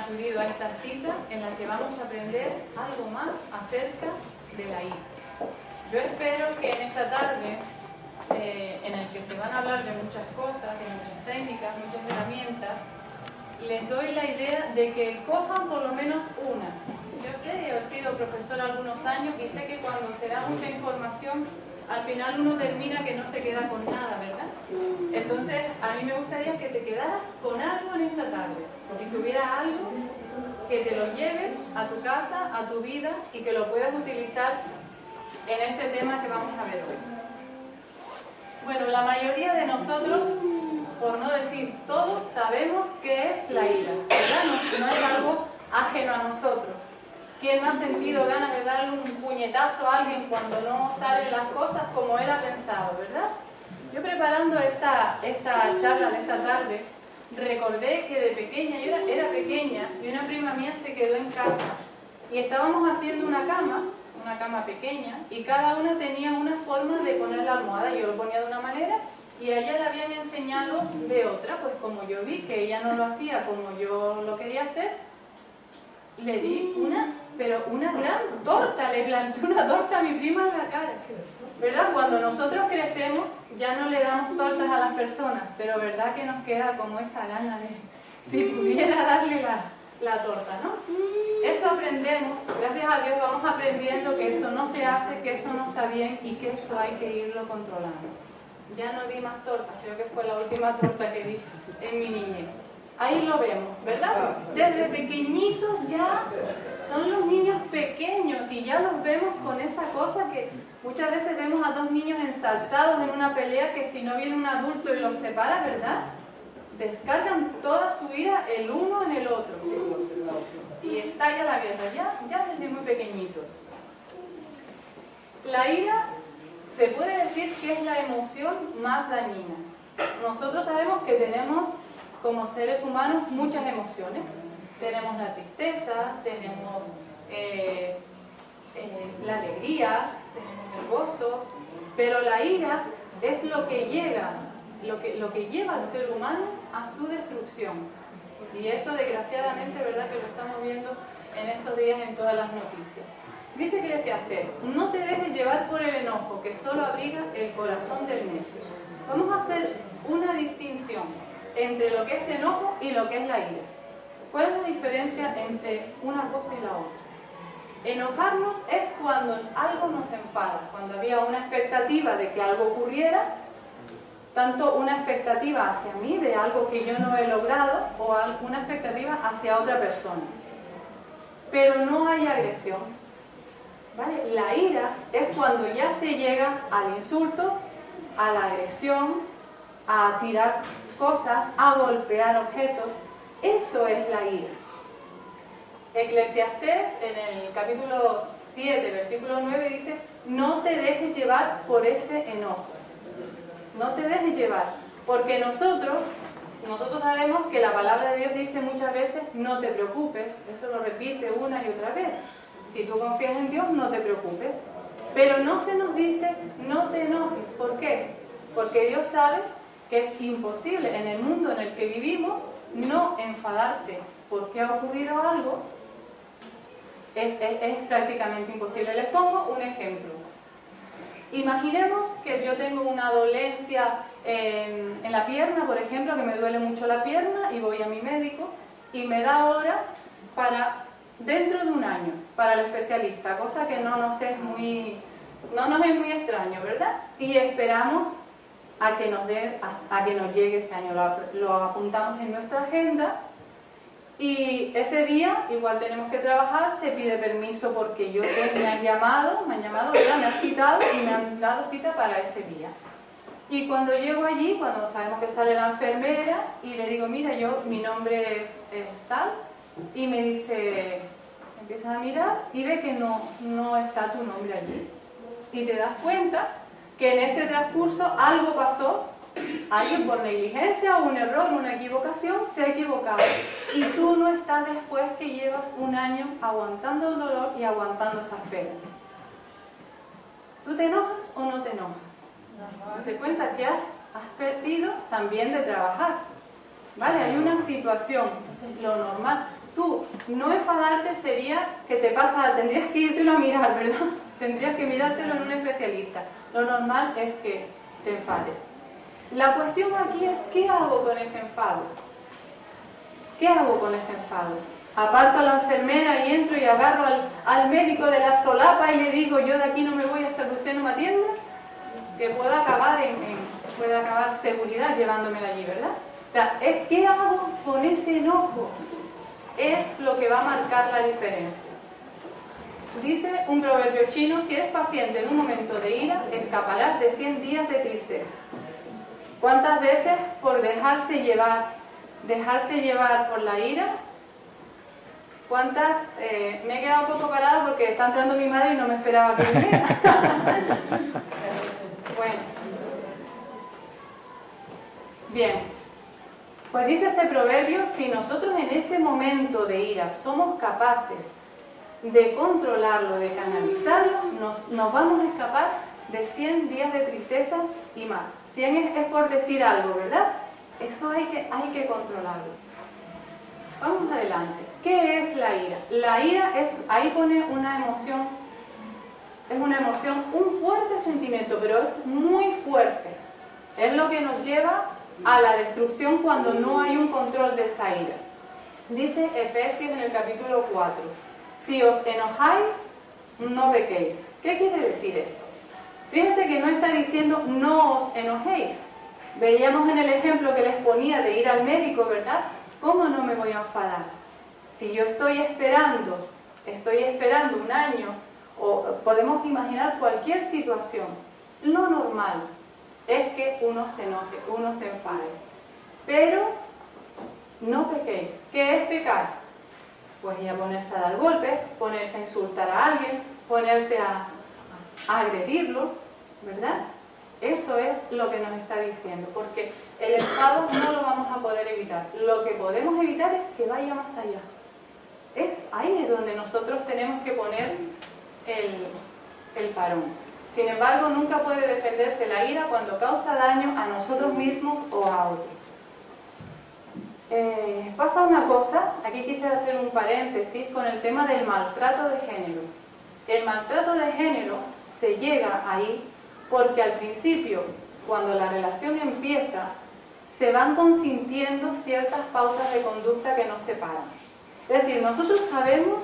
acudido a esta cita en la que vamos a aprender algo más acerca de la ira. Yo espero que en esta tarde, en el que se van a hablar de muchas cosas, de muchas técnicas, muchas herramientas, les doy la idea de que cojan por lo menos una. Yo sé, he sido profesora algunos años y sé que cuando se da mucha información, al final uno termina que no se queda con nada, ¿verdad? Entonces, a mí me gustaría que te quedaras con algo en esta tarde, que hubiera algo que te lo lleves a tu casa, a tu vida y que lo puedas utilizar en este tema que vamos a ver hoy. Bueno, la mayoría de nosotros, por no decir todos, sabemos qué es la ira, ¿verdad? No es algo ajeno a nosotros. ¿Quién no ha sentido ganas de darle un puñetazo a alguien cuando no salen las cosas como él ha pensado, verdad? Yo preparando esta charla de esta tarde, recordé que de pequeña, yo era pequeña, y una prima mía se quedó en casa. Y estábamos haciendo una cama pequeña, y cada una tenía una forma de poner la almohada. Yo lo ponía de una manera, y a ella le habían enseñado de otra. Pues como yo vi que ella no lo hacía como yo lo quería hacer, le di una gran torta, le planté una torta a mi prima en la cara. ¿Verdad? Cuando nosotros crecemos ya no le damos tortas a las personas, pero ¿verdad que nos queda como esa gana de, si pudiera darle la torta, ¿no? Eso aprendemos, gracias a Dios vamos aprendiendo que eso no se hace, que eso no está bien y que eso hay que irlo controlando. Ya no di más tortas, creo que fue la última torta que di en mi niñez. Ahí lo vemos, ¿verdad? Desde pequeñitos ya son los niños pequeños y ya los vemos con esa cosa que muchas veces vemos a dos niños ensalzados en una pelea que si no viene un adulto y los separa, ¿verdad? Descargan toda su ira el uno en el otro. Y estalla la guerra, ya desde muy pequeñitos. La ira se puede decir que es la emoción más dañina. Nosotros sabemos que tenemos como seres humanos muchas emociones. Tenemos la tristeza, tenemos la alegría, tenemos el gozo, pero la ira es lo que lleva al ser humano a su destrucción. Y esto desgraciadamente, ¿verdad?, que lo estamos viendo en estos días en todas las noticias. Dice Eclesiastés: no te dejes llevar por el enojo, que solo abriga el corazón del necio. Vamos a hacer una distinción entre lo que es enojo y lo que es la ira. ¿Cuál es la diferencia entre una cosa y la otra? Enojarnos es cuando algo nos enfada, cuando había una expectativa de que algo ocurriera, tanto una expectativa hacia mí de algo que yo no he logrado o una expectativa hacia otra persona. Pero no hay agresión, ¿vale? La ira es cuando ya se llega al insulto, a la agresión, a tirar cosas, a golpear objetos. Eso es la ira. Eclesiastés en el capítulo 7, versículo 9 dice: no te dejes llevar por ese enojo. No te dejes llevar, porque nosotros sabemos que la palabra de Dios dice muchas veces: no te preocupes. Eso lo repite una y otra vez. Si tú confías en Dios, no te preocupes. Pero no se nos dice: no te enojes. ¿Por qué? Porque Dios sabe que es imposible en el mundo en el que vivimos no enfadarte porque ha ocurrido algo. Es prácticamente imposible. Les pongo un ejemplo. Imaginemos que yo tengo una dolencia en la pierna, por ejemplo, que me duele mucho la pierna y voy a mi médico y me da hora para dentro de un año para el especialista, cosa que no nos es muy extraño, ¿verdad? Y esperamos a que nos llegue ese año, lo apuntamos en nuestra agenda. Y ese día, igual tenemos que trabajar, se pide permiso porque me han llamado, ¿verdad? Me han citado y me han dado cita para ese día. Y cuando llego allí, cuando sabemos que sale la enfermera, y le digo: mira, mi nombre es tal, y me dice, empieza a mirar y ve que no está tu nombre allí. Y te das cuenta que en ese transcurso algo pasó. Alguien por negligencia o un error, una equivocación, se ha equivocado. Y tú no estás después que llevas un año aguantando el dolor y aguantando esas penas. ¿Tú te enojas o no te enojas? Te cuenta que has perdido también de trabajar. ¿Vale? Hay una situación. Entonces, lo normal. Tú No enfadarte sería que te pasa, tendrías que irte a mirar, ¿verdad? Tendrías que mirártelo en un especialista. Lo normal es que te enfades. La cuestión aquí es, ¿qué hago con ese enfado? ¿Qué hago con ese enfado? Aparto a la enfermera y entro y agarro al médico de la solapa y le digo, yo de aquí no me voy hasta que usted no me atienda, que pueda acabar seguridad llevándome de allí, ¿verdad? O sea, ¿qué hago con ese enojo? Es lo que va a marcar la diferencia. Dice un proverbio chino, si eres paciente en un momento de ira, escaparás de 100 días de tristeza. ¿Cuántas veces por dejarse llevar por la ira? ¿Cuántas? Me he quedado un poco parada porque está entrando mi madre y no me esperaba que viniera. Bueno. Bien. Pues dice ese proverbio, si nosotros en ese momento de ira somos capaces de controlarlo, de canalizarlo, nos vamos a escapar de 100 días de tristeza y más. 100 es por decir algo, ¿verdad? Eso hay que controlarlo. Vamos adelante. ¿Qué es la ira? La ira es, ahí pone una emoción, es una emoción, un fuerte sentimiento, pero es muy fuerte. Es lo que nos lleva a la destrucción cuando no hay un control de esa ira. Dice Efesios en el capítulo 4, si os enojáis, no pequéis. ¿Qué quiere decir esto? Fíjense que no está diciendo no os enojéis. Veíamos en el ejemplo que les ponía de ir al médico, ¿verdad? ¿Cómo no me voy a enfadar? Si yo estoy esperando un año, o podemos imaginar cualquier situación, lo normal es que uno se enoje, uno se enfade. Pero no pequéis. ¿Qué es pecar? Pues ya ponerse a dar golpes, ponerse a insultar a alguien, ponerse a agredirlo, ¿verdad? Eso es lo que nos está diciendo, porque el enfado no lo vamos a poder evitar. Lo que podemos evitar es que vaya más allá. Es ahí donde nosotros tenemos que poner el parón. Sin embargo, nunca puede defenderse la ira cuando causa daño a nosotros mismos o a otros. Pasa una cosa, aquí quisiera hacer un paréntesis con el tema del maltrato de género. El maltrato de género se llega ahí porque al principio, cuando la relación empieza, se van consintiendo ciertas pautas de conducta que nos separan. Es decir, nosotros sabemos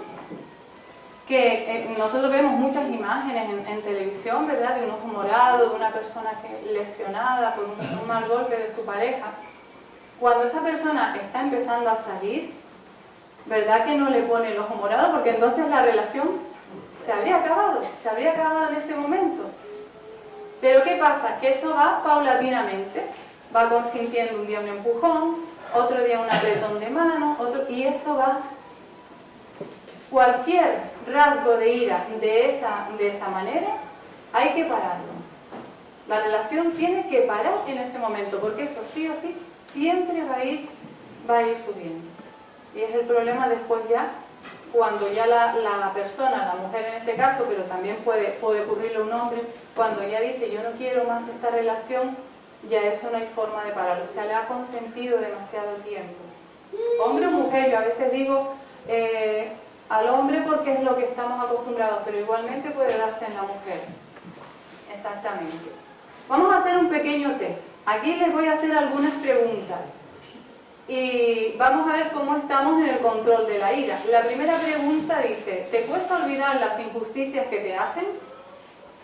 que nosotros vemos muchas imágenes en televisión, ¿verdad?, de un ojo morado, de una persona lesionada por un mal golpe de su pareja. Cuando esa persona está empezando a salir, ¿verdad que no le pone el ojo morado? Porque entonces la relación se habría acabado en ese momento. Pero ¿qué pasa? Que eso va paulatinamente, va consintiendo un día un empujón, otro día un apretón de mano, y eso va. Cualquier rasgo de ira de esa manera, hay que pararlo. La relación tiene que parar en ese momento, porque eso sí o sí siempre va a ir subiendo. Y es el problema después ya, cuando ya la persona, la mujer en este caso, pero también puede ocurrirle a un hombre, cuando ya dice yo no quiero más esta relación, ya eso no hay forma de pararlo. O sea, le ha consentido demasiado tiempo. Hombre o mujer, yo a veces digo al hombre porque es lo que estamos acostumbrados, pero igualmente puede darse en la mujer. Exactamente. Vamos a hacer un pequeño test. Aquí les voy a hacer algunas preguntas y vamos a ver cómo estamos en el control de la ira. La primera pregunta dice, ¿te cuesta olvidar las injusticias que te hacen?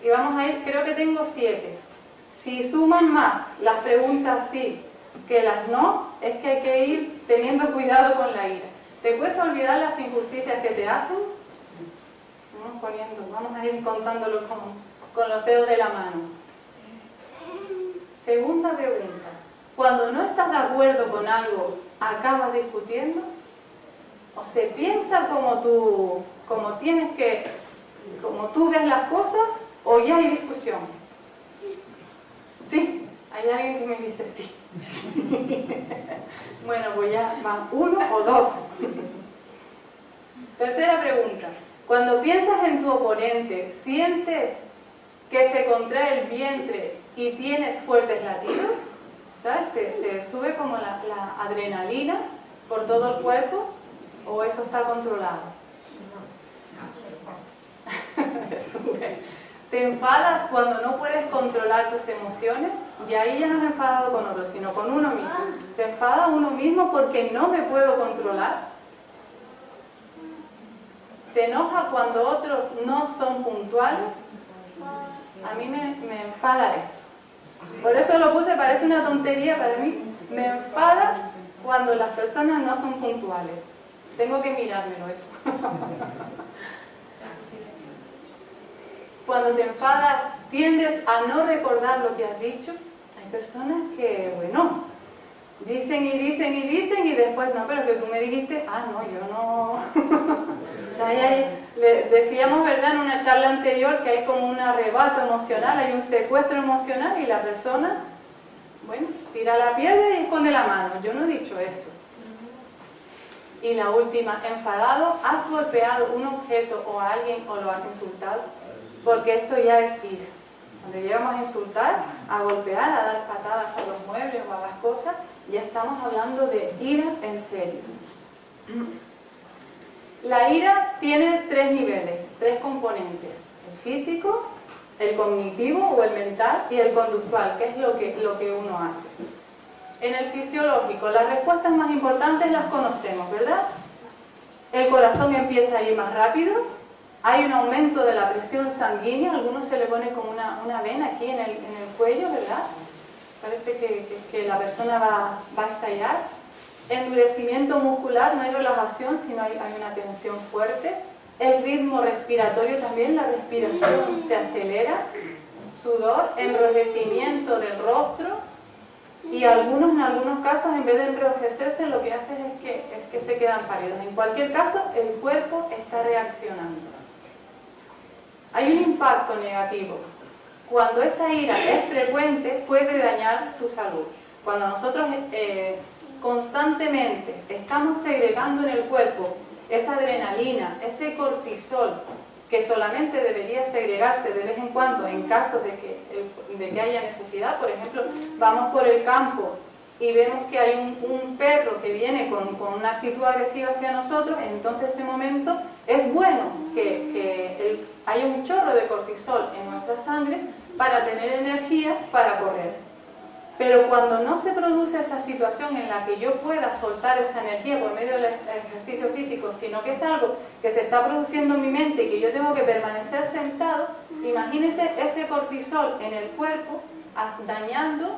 Y vamos a ir, creo que tengo 7. Si suman más las preguntas sí que las no, es que hay que ir teniendo cuidado con la ira. ¿Te cuesta olvidar las injusticias que te hacen? Vamos a ir contándolo con los dedos de la mano. Segunda pregunta. Cuando no estás de acuerdo con algo, ¿acabas discutiendo? ¿O se piensa como tú ves las cosas o ya hay discusión? Sí, hay alguien que me dice sí. Bueno, pues ya van 1 o 2. Tercera pregunta. Cuando piensas en tu oponente, ¿sientes que se contrae el vientre y tienes fuertes latidos? ¿Sabes? Te sube como la adrenalina por todo el cuerpo. ¿O eso está controlado? Te enfadas cuando no puedes controlar tus emociones, y ahí ya no es enfadado con otros, sino con uno mismo. Se enfada uno mismo porque no me puedo controlar. Te enoja cuando otros no son puntuales. A mí me enfada esto. Por eso lo puse, parece una tontería para mí. Me enfada cuando las personas no son puntuales. Tengo que mirármelo eso. Cuando te enfadas, tiendes a no recordar lo que has dicho. Hay personas que, bueno, dicen y dicen y dicen y después, no, pero que tú me dijiste, no, yo no. O sea, decíamos, ¿verdad?, en una charla anterior que hay como un arrebato emocional, hay un secuestro emocional y la persona, bueno, tira la piedra y esconde la mano. Yo no he dicho eso. Y la última, enfadado, has golpeado un objeto o a alguien o lo has insultado, porque esto ya es ira. Cuando llegamos a insultar, a golpear, a dar patadas a los muebles o a las cosas, ya estamos hablando de ira en serio. La ira tiene 3 niveles, 3 componentes: el físico, el cognitivo o el mental y el conductual, que es lo que uno hace. En el fisiológico, las respuestas más importantes las conocemos, ¿verdad? El corazón empieza a ir más rápido, hay un aumento de la presión sanguínea, a algunos se le pone como una vena aquí en el cuello, ¿verdad? Parece que la persona va a estallar. Endurecimiento muscular, no hay relajación, sino hay una tensión fuerte. El ritmo respiratorio también, la respiración se acelera. Sudor, enrojecimiento del rostro. Y en algunos casos, en vez de enrojecerse, lo que hacen es que se quedan pálidos. En cualquier caso, el cuerpo está reaccionando. Hay un impacto negativo. Cuando esa ira es frecuente, puede dañar tu salud. Cuando nosotros constantemente estamos segregando en el cuerpo esa adrenalina, ese cortisol, que solamente debería segregarse de vez en cuando en caso de que haya necesidad. Por ejemplo, vamos por el campo y vemos que hay un perro que viene con una actitud agresiva hacia nosotros, entonces en ese momento es bueno que haya un chorro de cortisol en nuestra sangre para tener energía para correr. Pero cuando no se produce esa situación en la que yo pueda soltar esa energía por medio del ejercicio físico, sino que es algo que se está produciendo en mi mente y que yo tengo que permanecer sentado, imagínense ese cortisol en el cuerpo dañando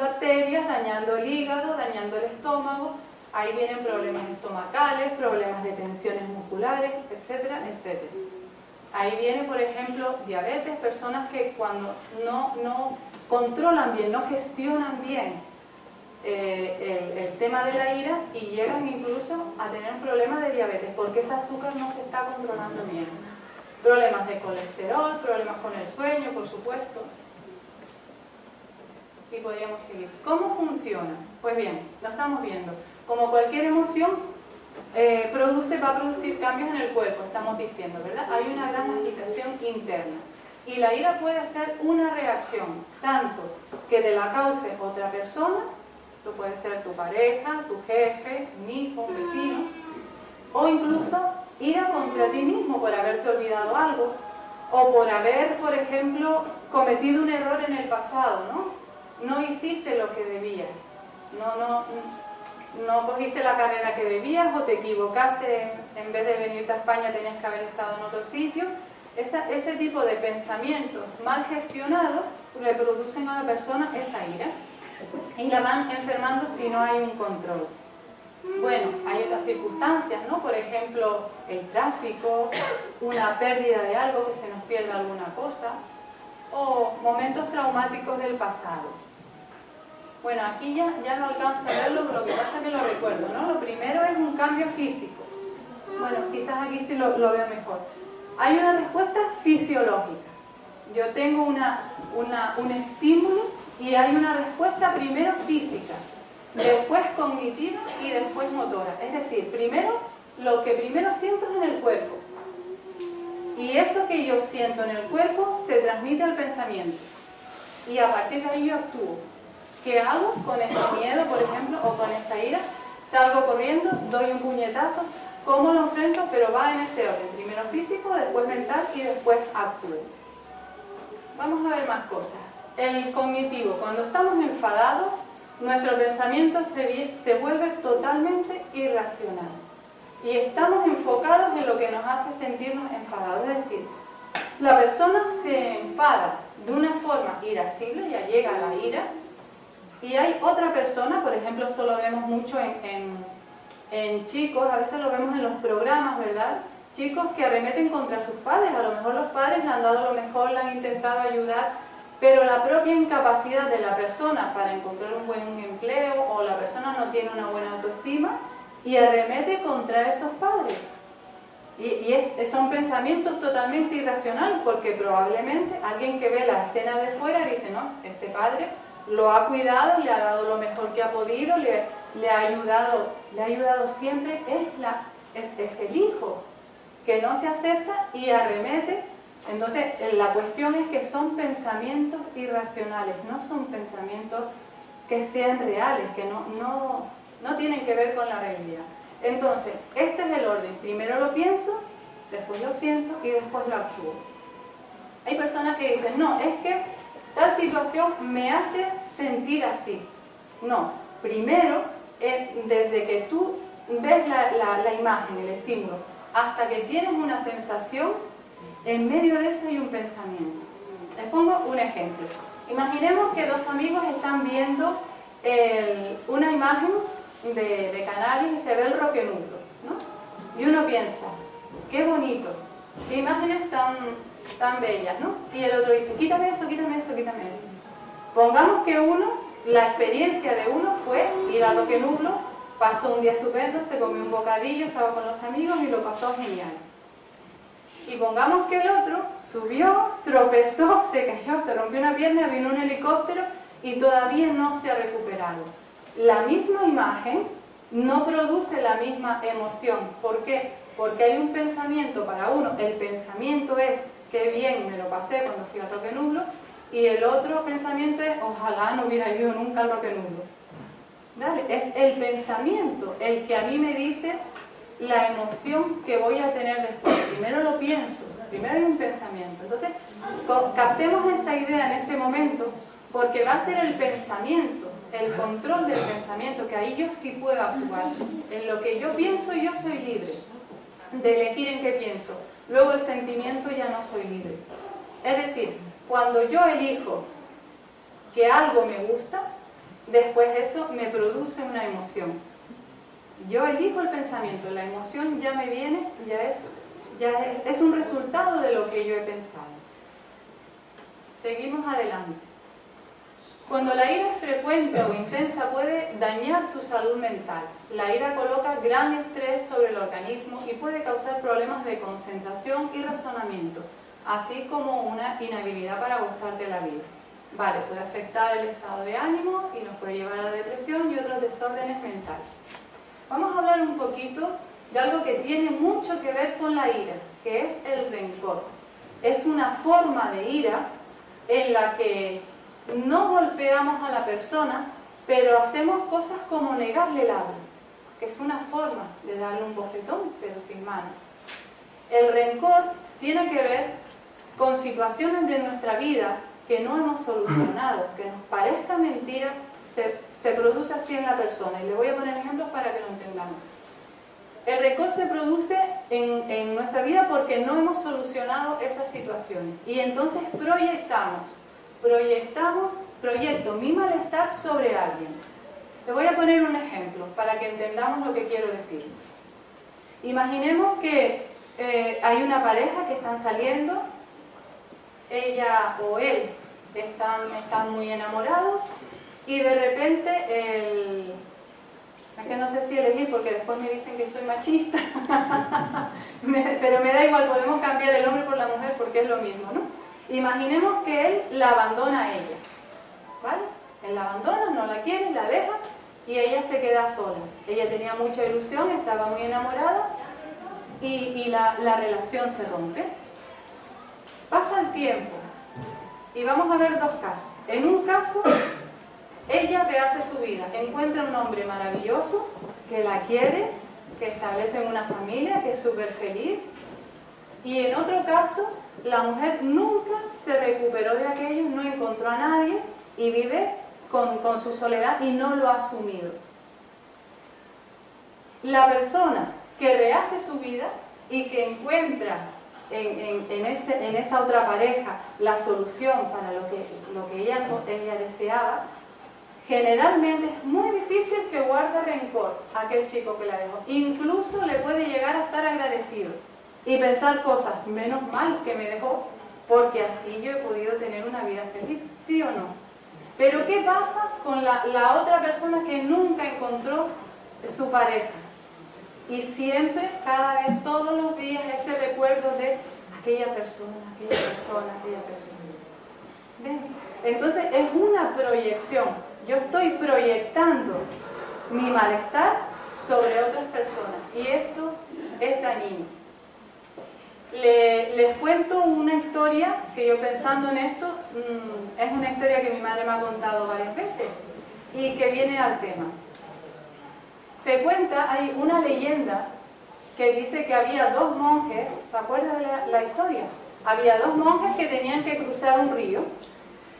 arterias, dañando el hígado, dañando el estómago. Ahí vienen problemas estomacales, problemas de tensiones musculares, etcétera, etcétera. Ahí viene, por ejemplo, diabetes, personas que cuando no controlan bien, no gestionan bien el tema de la ira y llegan incluso a tener un problema de diabetes porque ese azúcar no se está controlando bien. Problemas de colesterol, problemas con el sueño, por supuesto. Y podríamos seguir. ¿Cómo funciona? Pues bien, lo estamos viendo. Como cualquier emoción, va a producir cambios en el cuerpo, estamos diciendo, ¿verdad? Hay una gran agitación interna. Y la ira puede ser una reacción, tanto que te la cause otra persona, tú puede ser tu pareja, tu jefe, un hijo, un vecino, o incluso ira contra ti mismo por haberte olvidado algo, o por haber, por ejemplo, cometido un error en el pasado, ¿no? No hiciste lo que debías, no cogiste la carrera que debías o te equivocaste, en vez de venirte a España tenías que haber estado en otro sitio. Ese tipo de pensamientos mal gestionados le producen a la persona esa ira y la van enfermando si no hay un control. Bueno, hay otras circunstancias, ¿no? Por ejemplo, el tráfico, una pérdida de algo, que se nos pierda alguna cosa, o momentos traumáticos del pasado. Bueno, aquí ya no alcanzo a verlo, lo que pasa es que lo recuerdo, ¿no? Lo primero es un cambio físico. Bueno, quizás aquí sí lo veo mejor. Hay una respuesta fisiológica. Yo tengo un estímulo y hay una respuesta primero física, después cognitiva y después motora. Es decir, lo que primero siento es en el cuerpo. Y eso que yo siento en el cuerpo se transmite al pensamiento. Y a partir de ahí yo actúo. ¿Qué hago con ese miedo, por ejemplo, o con esa ira? salgo corriendo, doy un puñetazo, ¿cómo lo enfrento? Pero va en ese orden, primero físico, después mental y después actúo. Vamos a ver más cosas. El cognitivo, cuando estamos enfadados, nuestro pensamiento se vuelve totalmente irracional. Y estamos enfocados en lo que nos hace sentirnos enfadados. Es decir, la persona se enfada de una forma irascible, ya llega a la ira, y hay otra persona, por ejemplo, eso lo vemos mucho en chicos, a veces lo vemos en los programas, ¿verdad? Chicos que arremeten contra sus padres, a lo mejor los padres le han dado lo mejor, le han intentado ayudar, pero la propia incapacidad de la persona para encontrar un buen empleo o la persona no tiene una buena autoestima y arremete contra esos padres. Son pensamientos totalmente irracionales porque probablemente alguien que ve la escena de fuera dice, no, este padre lo ha cuidado, le ha dado lo mejor que ha podido, le ha ayudado siempre, es el hijo que no se acepta y arremete. Entonces la cuestión es que son pensamientos irracionales, no son pensamientos que sean reales, que no tienen que ver con la realidad. Entonces, este es el orden. Primero lo pienso, después lo siento y después lo actúo. Hay personas que dicen, no, es que tal situación me hace sentir así. No, primero, desde que tú ves la imagen, el estímulo, hasta que tienes una sensación, en medio de eso hay un pensamiento. Les pongo un ejemplo. Imaginemos que dos amigos están viendo una imagen de Canarias y se ve el Roquenuglo, ¿no? Y uno piensa, qué bonito, qué imágenes tan bellas, ¿no? Y el otro dice, quítame eso, quítame eso, quítame eso. Pongamos que la experiencia de uno fue ir a Roquenuglo, pasó un día estupendo, se comió un bocadillo, estaba con los amigos y lo pasó genial. Y pongamos que el otro subió, tropezó, se cayó, se rompió una pierna, vino un helicóptero y todavía no se ha recuperado. La misma imagen no produce la misma emoción. ¿Por qué? Porque hay un pensamiento para uno. El pensamiento es, qué bien me lo pasé cuando fui a Roquenuglo, y el otro pensamiento es, ojalá no hubiera ido nunca al Roquenuglo. ¿Vale? Es el pensamiento el que a mí me dice la emoción que voy a tener después. Primero lo pienso, primero hay un pensamiento. Entonces, captemos esta idea en este momento, porque va a ser el pensamiento, el control del pensamiento, que ahí yo sí puedo actuar. En lo que yo pienso, yo soy libre de elegir en qué pienso. Luego el sentimiento ya no soy libre. Es decir, cuando yo elijo que algo me gusta, después eso me produce una emoción. Yo elijo el pensamiento, la emoción ya me viene, ya es un resultado de lo que yo he pensado. Seguimos adelante. Cuando la ira es frecuente o intensa puede dañar tu salud mental. La ira coloca gran estrés sobre el organismo y puede causar problemas de concentración y razonamiento, así como una inhabilidad para gozar de la vida. Vale, puede afectar el estado de ánimo y nos puede llevar a la depresión y otros desórdenes mentales. Vamos a hablar un poquito de algo que tiene mucho que ver con la ira, que es el rencor. Es una forma de ira en la que no golpeamos a la persona, pero hacemos cosas como negarle el agua, que es una forma de darle un bofetón, pero sin mano. El rencor tiene que ver con situaciones de nuestra vida que no hemos solucionado, que nos parezca mentira, se produce así en la persona. Y le voy a poner ejemplos para que lo entendamos. El rencor se produce en nuestra vida porque no hemos solucionado esas situaciones. Y entonces proyecto mi malestar sobre alguien. Le voy a poner un ejemplo para que entendamos lo que quiero decir. Imaginemos que hay una pareja que están saliendo, ella o él están muy enamorados y de repente es que no sé si elegir porque después me dicen que soy machista, pero me da igual, podemos cambiar el hombre por la mujer porque es lo mismo, ¿no? Imaginemos que él la abandona a ella, ¿vale? Él la abandona, no la quiere, la deja y ella se queda sola. Ella tenía mucha ilusión, estaba muy enamorada y la relación se rompe. Pasa el tiempo y vamos a ver dos casos. En un caso, ella rehace su vida, encuentra un hombre maravilloso que la quiere, que establecen una familia, que es súper feliz. Y en otro caso, la mujer nunca se recuperó de aquello, no encontró a nadie y vive con su soledad y no lo ha asumido. La persona que rehace su vida y que encuentra en esa otra pareja la solución para lo que ella deseaba, generalmente es muy difícil que guarde rencor a aquel chico que la dejó. Incluso le puede llegar a estar agradecido y pensar cosas, menos mal que me dejó, porque así yo he podido tener una vida feliz, ¿sí o no? Pero ¿qué pasa con la otra persona que nunca encontró su pareja? Y siempre, cada vez, todos los días, ese recuerdo de aquella persona, aquella persona, aquella persona. ¿Ven? Entonces es una proyección. Yo estoy proyectando mi malestar sobre otras personas. Y esto es dañino. Les cuento una historia que yo pensando en esto, es una historia que mi madre me ha contado varias veces y que viene al tema. Se cuenta, hay una leyenda que dice que había dos monjes, ¿se acuerdan de la historia? Había dos monjes que tenían que cruzar un río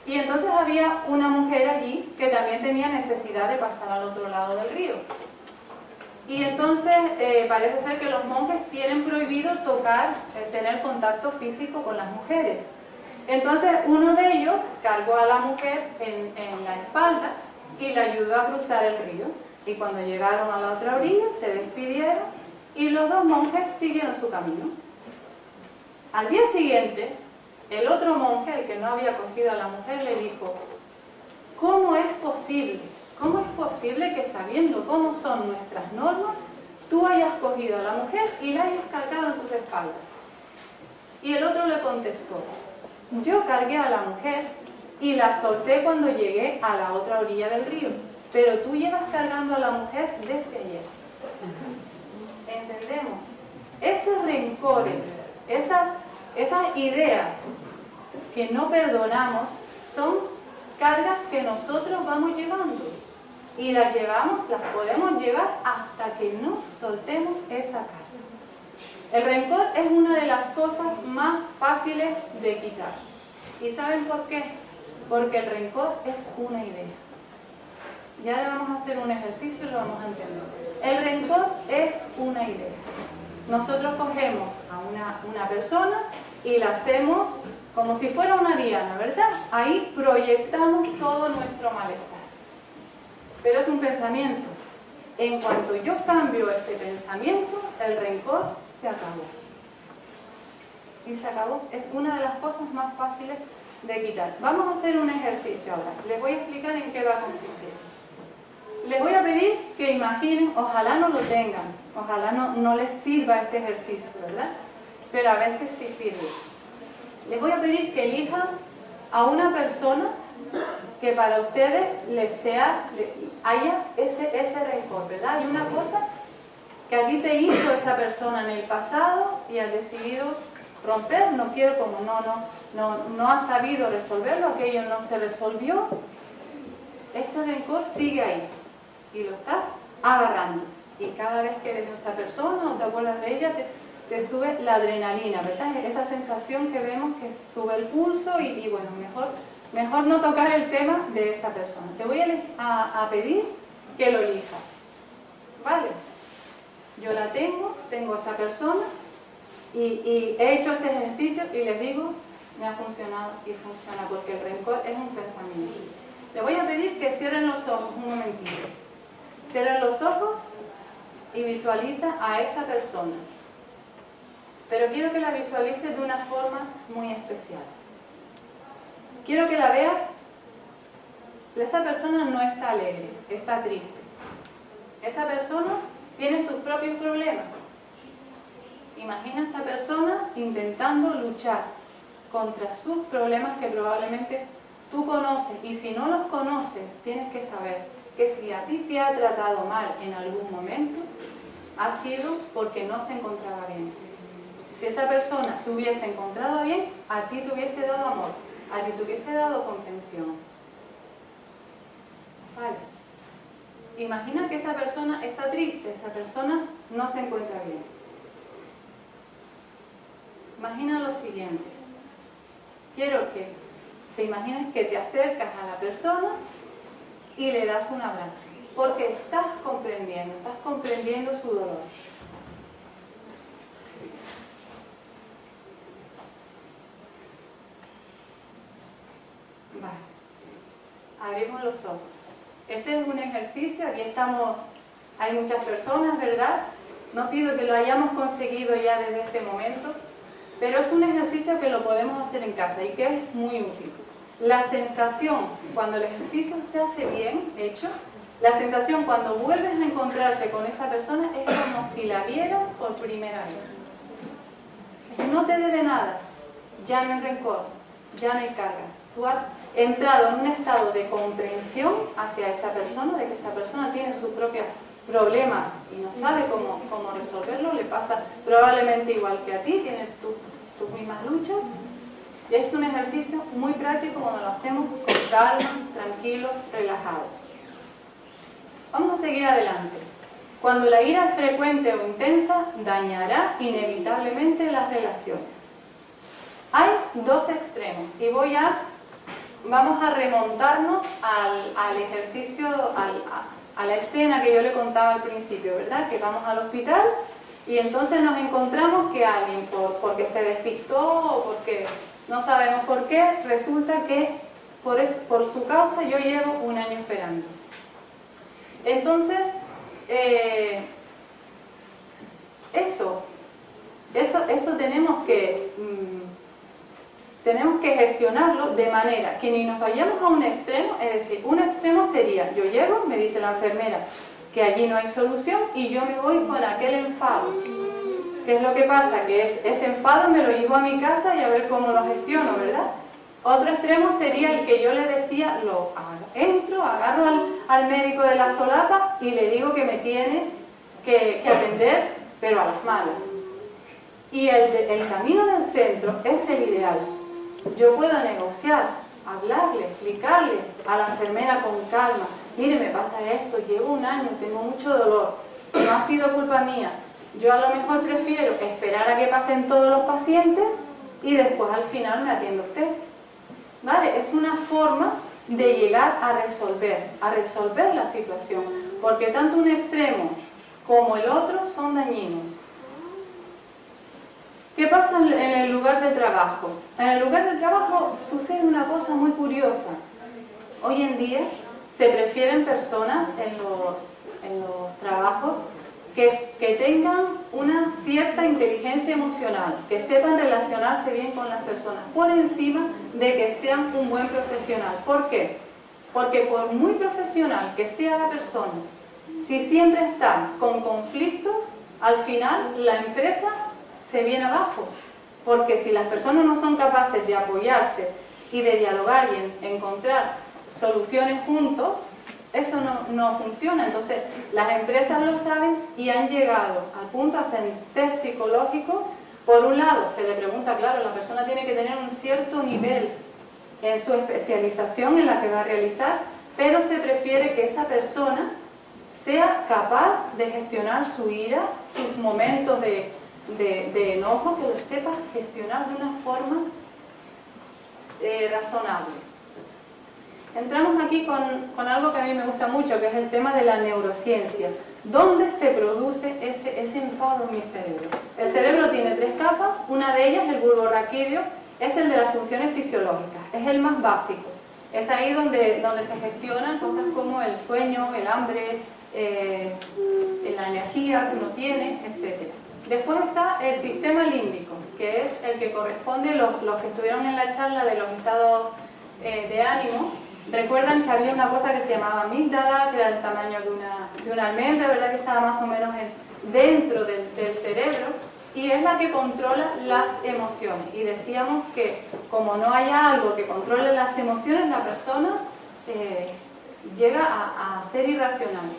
y entonces había una mujer allí que también tenía necesidad de pasar al otro lado del río. Y entonces parece ser que los monjes tienen prohibido tener contacto físico con las mujeres. Entonces uno de ellos cargó a la mujer en la espalda y la ayudó a cruzar el río. Y cuando llegaron a la otra orilla, se despidieron y los dos monjes siguieron su camino. Al día siguiente, el otro monje, el que no había cogido a la mujer, le dijo: ¿cómo es posible? ¿Cómo es posible que sabiendo cómo son nuestras normas, tú hayas cogido a la mujer y la hayas cargado en tus espaldas? Y el otro le contestó: yo cargué a la mujer y la solté cuando llegué a la otra orilla del río, pero tú llevas cargando a la mujer desde ayer. ¿Entendemos? Esos rencores, esas ideas que no perdonamos son cargas que nosotros vamos llevando. Y las podemos llevar hasta que no soltemos esa carga. El rencor es una de las cosas más fáciles de quitar. ¿Y saben por qué? Porque el rencor es una idea. Ya le vamos a hacer un ejercicio y lo vamos a entender. El rencor es una idea. Nosotros cogemos a una persona y la hacemos como si fuera una diana, ¿verdad? Ahí proyectamos todo nuestro malestar. Pero es un pensamiento. En cuanto yo cambio ese pensamiento, el rencor se acabó. Y se acabó. Es una de las cosas más fáciles de quitar. Vamos a hacer un ejercicio ahora. Les voy a explicar en qué va a consistir. Les voy a pedir que imaginen, ojalá no lo tengan, ojalá no les sirva este ejercicio, ¿verdad? Pero a veces sí sirve. Les voy a pedir que elijan a una persona que para ustedes haya ese rencor, ¿verdad? Hay una cosa que a ti te hizo esa persona en el pasado y has decidido romper, no quiero, como no has sabido resolverlo, aquello no se resolvió, ese rencor sigue ahí y lo estás agarrando. Y cada vez que ves a esa persona o te acuerdas de ella, te sube la adrenalina, ¿verdad? Esa sensación que vemos que sube el pulso y bueno, mejor no tocar el tema de esa persona. Te voy a pedir que lo elijas, ¿vale? Yo la tengo a esa persona y he hecho este ejercicio y les digo, me ha funcionado y funciona porque el rencor es un pensamiento. Les voy a pedir que cierren los ojos un momentito. Cierren los ojos y visualiza a esa persona. Pero quiero que la visualices de una forma muy especial. Quiero que la veas. Esa persona no está alegre, está triste. Esa persona tiene sus propios problemas. Imagina a esa persona intentando luchar contra sus problemas que probablemente tú conoces. Y si no los conoces, tienes que saber que si a ti te ha tratado mal en algún momento, ha sido porque no se encontraba bien. Si esa persona se hubiese encontrado bien, a ti te hubiese dado amor, a ti te hubiese dado comprensión. ¿Vale? Imagina que esa persona está triste, esa persona no se encuentra bien. Imagina lo siguiente. Quiero que te imagines que te acercas a la persona y le das un abrazo, porque estás comprendiendo su dolor. Vale. Abrimos los ojos. Este es un ejercicio, aquí estamos, hay muchas personas, ¿verdad? No pido que lo hayamos conseguido ya desde este momento, pero es un ejercicio que lo podemos hacer en casa y que es muy útil. La sensación, cuando el ejercicio se hace bien hecho, la sensación cuando vuelves a encontrarte con esa persona es como si la vieras por primera vez. No te debe nada, ya no hay rencor, ya no hay cargas. Tú has entrado en un estado de comprensión hacia esa persona, de que esa persona tiene sus propios problemas y no sabe cómo resolverlo, le pasa probablemente igual que a ti, tienes tus mismas luchas. Y es un ejercicio muy práctico cuando lo hacemos con calma, tranquilos, relajados. Vamos a seguir adelante. Cuando la ira es frecuente o intensa, dañará inevitablemente las relaciones. Hay dos extremos y vamos a remontarnos al ejercicio, a la escena que yo le contaba al principio, ¿verdad? Que vamos al hospital y entonces nos encontramos que alguien, porque se despistó o porque no sabemos por qué, resulta que por su causa yo llevo un año esperando. Entonces, eso tenemos que gestionarlo de manera que ni nos vayamos a un extremo, es decir, un extremo sería, yo llego, me dice la enfermera que allí no hay solución y yo me voy con aquel enfado. ¿Qué es lo que pasa? Que ese enfado me lo llevo a mi casa y a ver cómo lo gestiono, ¿verdad? Otro extremo sería el que yo le decía, entro, agarro al médico de la solapa y le digo que me tiene que atender, pero a las malas. Y el camino del centro es el ideal. Yo puedo negociar, hablarle, explicarle a la enfermera con calma, mire, me pasa esto, llevo un año, tengo mucho dolor, no ha sido culpa mía. Yo a lo mejor prefiero esperar a que pasen todos los pacientes y después al final me atiende usted. ¿Vale? Es una forma de llegar a resolver la situación, porque tanto un extremo como el otro son dañinos. ¿Qué pasa en el lugar de trabajo? En el lugar de trabajo sucede una cosa muy curiosa. Hoy en día se prefieren personas en los trabajos que tengan una cierta inteligencia emocional, que sepan relacionarse bien con las personas, por encima de que sean un buen profesional. ¿Por qué? Porque por muy profesional que sea la persona, si siempre está con conflictos, al final la empresa se viene abajo. Porque si las personas no son capaces de apoyarse y de dialogar y encontrar soluciones juntos, eso no funciona. Entonces, las empresas lo saben y han llegado al punto de hacer test psicológicos. Por un lado, se le pregunta, claro, la persona tiene que tener un cierto nivel en su especialización en la que va a realizar, pero se prefiere que esa persona sea capaz de gestionar su ira, sus momentos de enojo, que lo sepa gestionar de una forma razonable. Entramos aquí con algo que a mí me gusta mucho, que es el tema de la neurociencia. ¿Dónde se produce ese enfado en mi cerebro? El cerebro tiene 3 capas, una de ellas, el bulbo raquídeo, es el de las funciones fisiológicas, es el más básico. Es ahí donde se gestionan cosas como el sueño, el hambre, la energía que uno tiene, etc. Después está el sistema límbico, que es el que corresponde, los que estuvieron en la charla de los estados de ánimo. Recuerdan que había una cosa que se llamaba amígdala, que era del tamaño de una almendra, ¿verdad? Que estaba más o menos dentro del cerebro, y es la que controla las emociones. Y decíamos que como no hay algo que controle las emociones, la persona llega a ser irracional.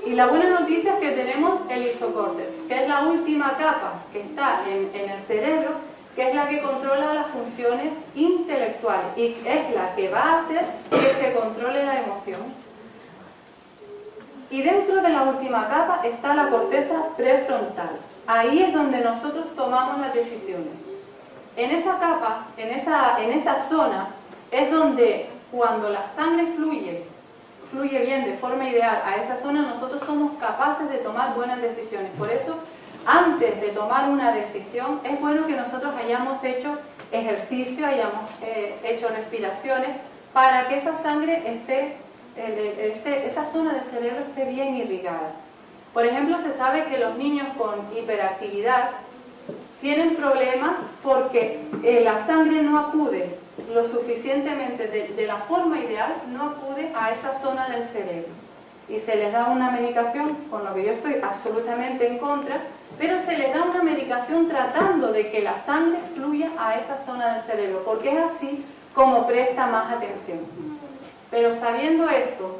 Y la buena noticia es que tenemos el isocórtex, que es la última capa que está en el cerebro, que es la que controla las funciones intelectuales y es la que va a hacer que se controle la emoción. Y dentro de la última capa está la corteza prefrontal. Ahí es donde nosotros tomamos las decisiones. En esa capa, en esa zona, es donde cuando la sangre fluye bien de forma ideal a esa zona, nosotros somos capaces de tomar buenas decisiones. Por eso, antes de tomar una decisión, es bueno que nosotros hayamos hecho ejercicio, hayamos hecho respiraciones, para que esa sangre esté, esa zona del cerebro esté bien irrigada. Por ejemplo, se sabe que los niños con hiperactividad tienen problemas porque la sangre no acude lo suficientemente de la forma ideal, no acude a esa zona del cerebro. Y se les da una medicación, con lo que yo estoy absolutamente en contra, pero se les da una medicación tratando de que la sangre fluya a esa zona del cerebro, porque es así como presta más atención. Pero sabiendo esto,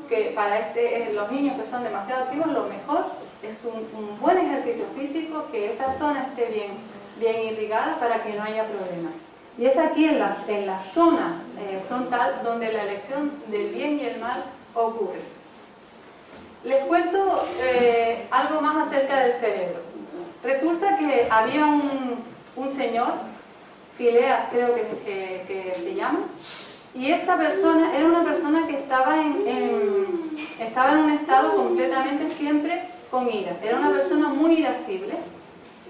que para los niños que son demasiado activos, lo mejor es un buen ejercicio físico, que esa zona esté bien irrigada para que no haya problemas. Y es aquí en la zona frontal donde la elección del bien y el mal ocurre. Les cuento algo más acerca del cerebro. Resulta que había un señor, Phileas creo que se llama, y esta persona era una persona que estaba en un estado completamente siempre con ira. Era una persona muy irascible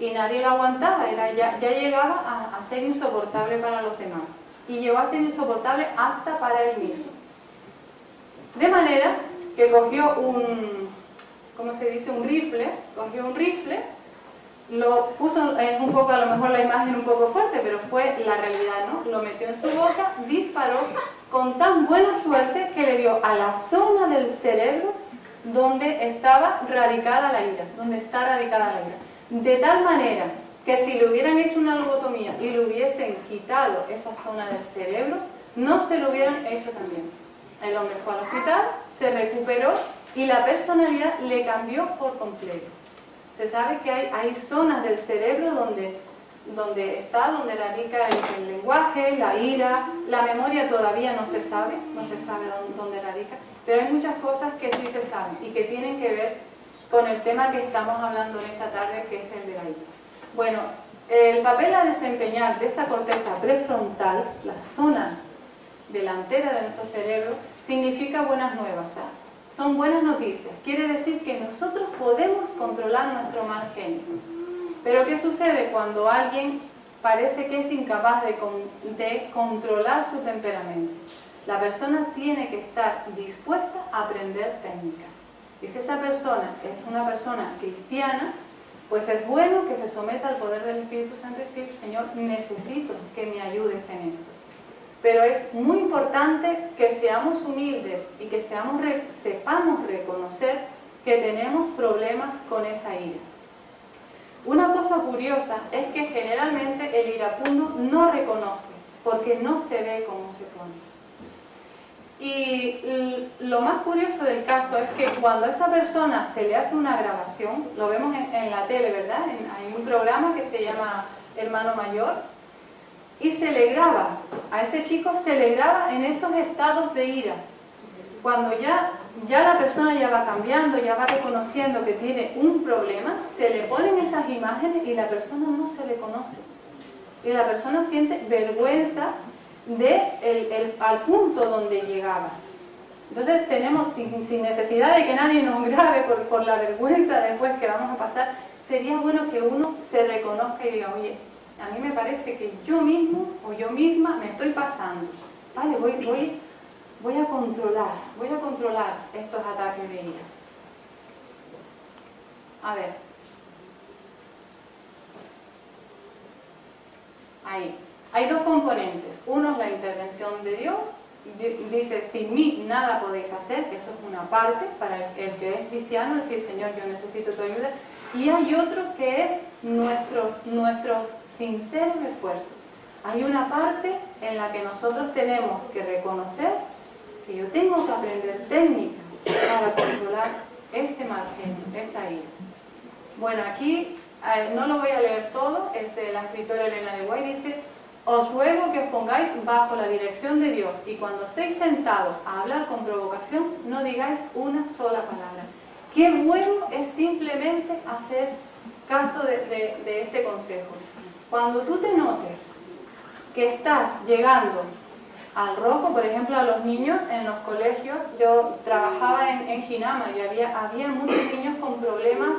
y nadie lo aguantaba, ya llegaba a ser insoportable para los demás. Y llegó a ser insoportable hasta para él mismo. De manera que cogió ¿cómo se dice? Un rifle, lo puso, es un poco, a lo mejor la imagen un poco fuerte, pero fue la realidad, ¿no? Lo metió en su boca, disparó con tan buena suerte que le dio a la zona del cerebro donde estaba radicada la ira, de tal manera que si le hubieran hecho una lobotomía y le hubiesen quitado esa zona del cerebro, no se lo hubieran hecho también. El hombre fue al hospital, se recuperó y la personalidad le cambió por completo. Se sabe que hay zonas del cerebro donde radica el lenguaje, la ira, la memoria todavía no se sabe dónde radica, pero hay muchas cosas que sí se saben y que tienen que ver con el tema que estamos hablando en esta tarde, que es el de la ira. Bueno, el papel a desempeñar de esa corteza prefrontal, la zona delantera de nuestro cerebro, significa buenas nuevas, o sea, son buenas noticias. Quiere decir que nosotros podemos controlar nuestro mal genio. Pero ¿qué sucede cuando alguien parece que es incapaz de controlar su temperamento? La persona tiene que estar dispuesta a aprender técnicas. Y si esa persona es una persona cristiana, pues es bueno que se someta al poder del Espíritu Santo y decir: Señor, necesito que me ayudes en esto. Pero es muy importante que seamos humildes y que sepamos reconocer que tenemos problemas con esa ira. Una cosa curiosa es que generalmente el iracundo no reconoce, porque no se ve cómo se pone. Y lo más curioso del caso es que cuando a esa persona se le hace una grabación, lo vemos en la tele, ¿verdad? Hay un programa que se llama Hermano Mayor, y se le graba, a ese chico se le graba en esos estados de ira. Cuando ya la persona ya va cambiando, ya va reconociendo que tiene un problema, se le ponen esas imágenes y la persona no se le conoce. Y la persona siente vergüenza al punto donde llegaba. Entonces tenemos, sin necesidad de que nadie nos grabe por la vergüenza después que vamos a pasar, sería bueno que uno se reconozca y diga: oye, a mí me parece que yo mismo o yo misma me estoy pasando. Vale, voy a controlar estos ataques de ira. A ver. Ahí. Hay dos componentes. Uno es la intervención de Dios. Dice: sin mí nada podéis hacer, que eso es una parte para el que es cristiano, decir: Señor, yo necesito tu ayuda. Y hay otro que es nuestros sinceros esfuerzos. Hay una parte en la que nosotros tenemos que reconocer que yo tengo que aprender técnicas para controlar ese mal genio, esa ira. Bueno, aquí no lo voy a leer todo, la escritora Elena de White dice: Os ruego que os pongáis bajo la dirección de Dios y cuando estéis tentados a hablar con provocación, no digáis una sola palabra. Qué bueno es simplemente hacer caso de este consejo. Cuando tú te notes que estás llegando al rojo, por ejemplo, a los niños en los colegios, yo trabajaba en Ginama y había muchos niños con problemas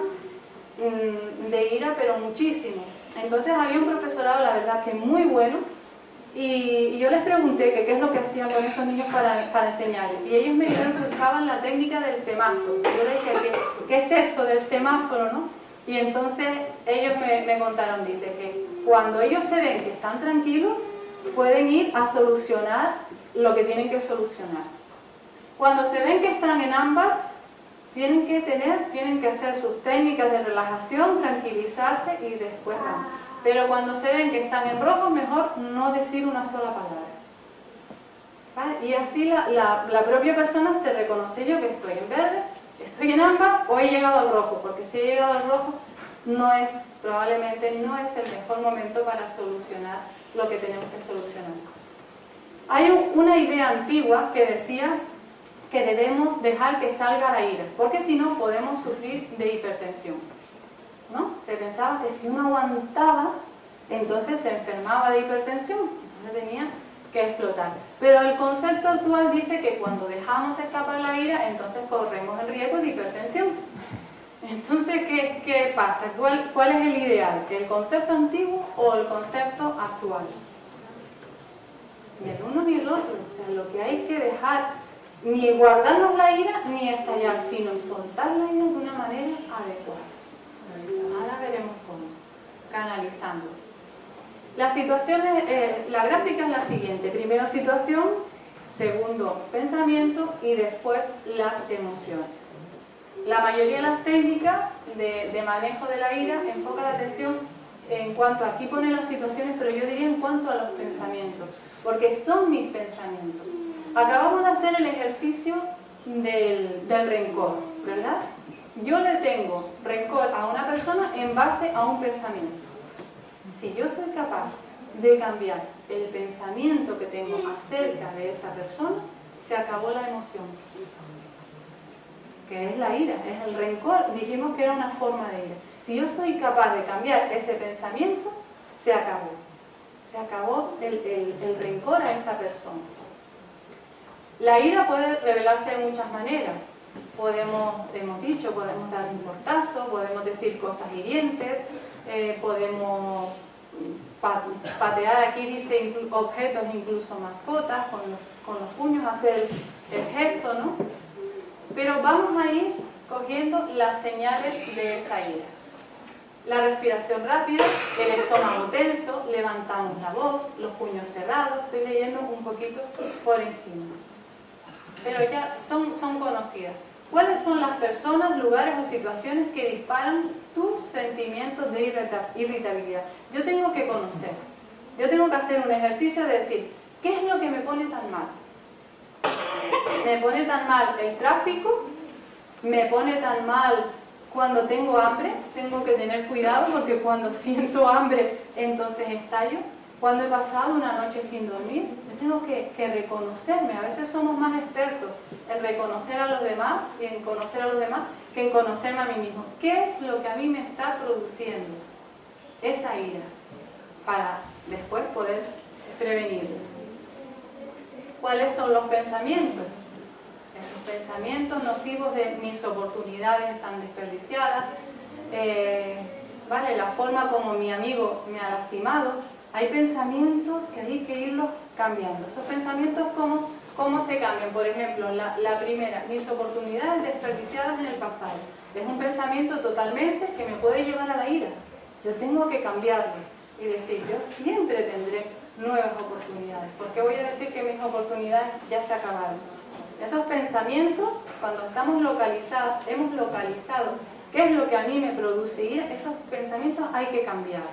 de ira, pero muchísimo. Entonces había un profesorado, la verdad, que muy bueno, y yo les pregunté que qué es lo que hacían con estos niños para enseñarles. Y ellos me dijeron que usaban la técnica del semáforo. Yo les decía, ¿qué es eso del semáforo, no? Y entonces ellos me contaron, dice, que cuando ellos se ven que están tranquilos, pueden ir a solucionar lo que tienen que solucionar. Cuando se ven que están en ámbar, tienen que hacer sus técnicas de relajación, tranquilizarse y después van. Pero cuando se ven que están en rojo, mejor no decir una sola palabra. ¿Vale? Y así la propia persona se reconoce: yo que estoy en verde, estoy en ámbar o he llegado al rojo, porque si he llegado al rojo probablemente no es el mejor momento para solucionar lo que tenemos que solucionar. Hay una idea antigua que decía que debemos dejar que salga la ira, porque si no podemos sufrir de hipertensión, ¿no? Se pensaba que si uno aguantaba, entonces se enfermaba de hipertensión, entonces tenía que explotar. Pero el concepto actual dice que cuando dejamos escapar la ira, entonces corremos el riesgo de hipertensión. Entonces, ¿qué pasa? ¿Cuál es el ideal? ¿El concepto antiguo o el concepto actual? Ni el uno ni el otro. O sea, lo que hay que dejar, ni guardarnos la ira ni estallar, sino soltar la ira de una manera adecuada. Ahora veremos cómo. Canalizando. Las situaciones, la gráfica es la siguiente. Primero situación, segundo pensamiento y después las emociones. La mayoría de las técnicas de manejo de la ira enfoca la atención en cuanto, aquí pone las situaciones, pero yo diría en cuanto a los pensamientos, porque son mis pensamientos. Acabamos de hacer el ejercicio del rencor, ¿verdad? Yo le tengo rencor a una persona en base a un pensamiento. Si yo soy capaz de cambiar el pensamiento que tengo acerca de esa persona, se acabó la emoción, que es la ira, es el rencor. Dijimos que era una forma de ira. Si yo soy capaz de cambiar ese pensamiento, se acabó. Se acabó el rencor a esa persona. La ira puede revelarse de muchas maneras. Hemos dicho, podemos dar un portazo, podemos decir cosas hirientes, podemos patear, aquí dice objetos, incluso mascotas, con los puños hacer el gesto, ¿no? Pero vamos a ir cogiendo las señales de esa ira. La respiración rápida, el estómago tenso, levantamos la voz, los puños cerrados. Estoy leyendo un poquito por encima, pero ya son conocidas. ¿Cuáles son las personas, lugares o situaciones que disparan tus sentimientos de irritabilidad? Yo tengo que conocer, yo tengo que hacer un ejercicio de decir, ¿qué es lo que me pone tan mal? ¿Me pone tan mal el tráfico? ¿Me pone tan mal cuando tengo hambre? Tengo que tener cuidado porque cuando siento hambre entonces estallo. Cuando he pasado una noche sin dormir, yo tengo que reconocerme. A veces somos más expertos en reconocer a los demás y en conocer a los demás que en conocerme a mí mismo. ¿Qué es lo que a mí me está produciendo esa ira? Para después poder prevenirlo. ¿Cuáles son los pensamientos? Esos pensamientos nocivos de mis oportunidades están desperdiciadas, ¿vale? La forma como mi amigo me ha lastimado. Hay pensamientos que hay que irlos cambiando. Esos pensamientos, ¿cómo se cambian? Por ejemplo, la primera, mis oportunidades desperdiciadas en el pasado. Es un pensamiento totalmente que me puede llevar a la ira. Yo tengo que cambiarlo y decir, yo siempre tendré nuevas oportunidades. ¿Por qué voy a decir que mis oportunidades ya se acabaron? Esos pensamientos, cuando estamos hemos localizado qué es lo que a mí me produce ira, esos pensamientos hay que cambiarlos.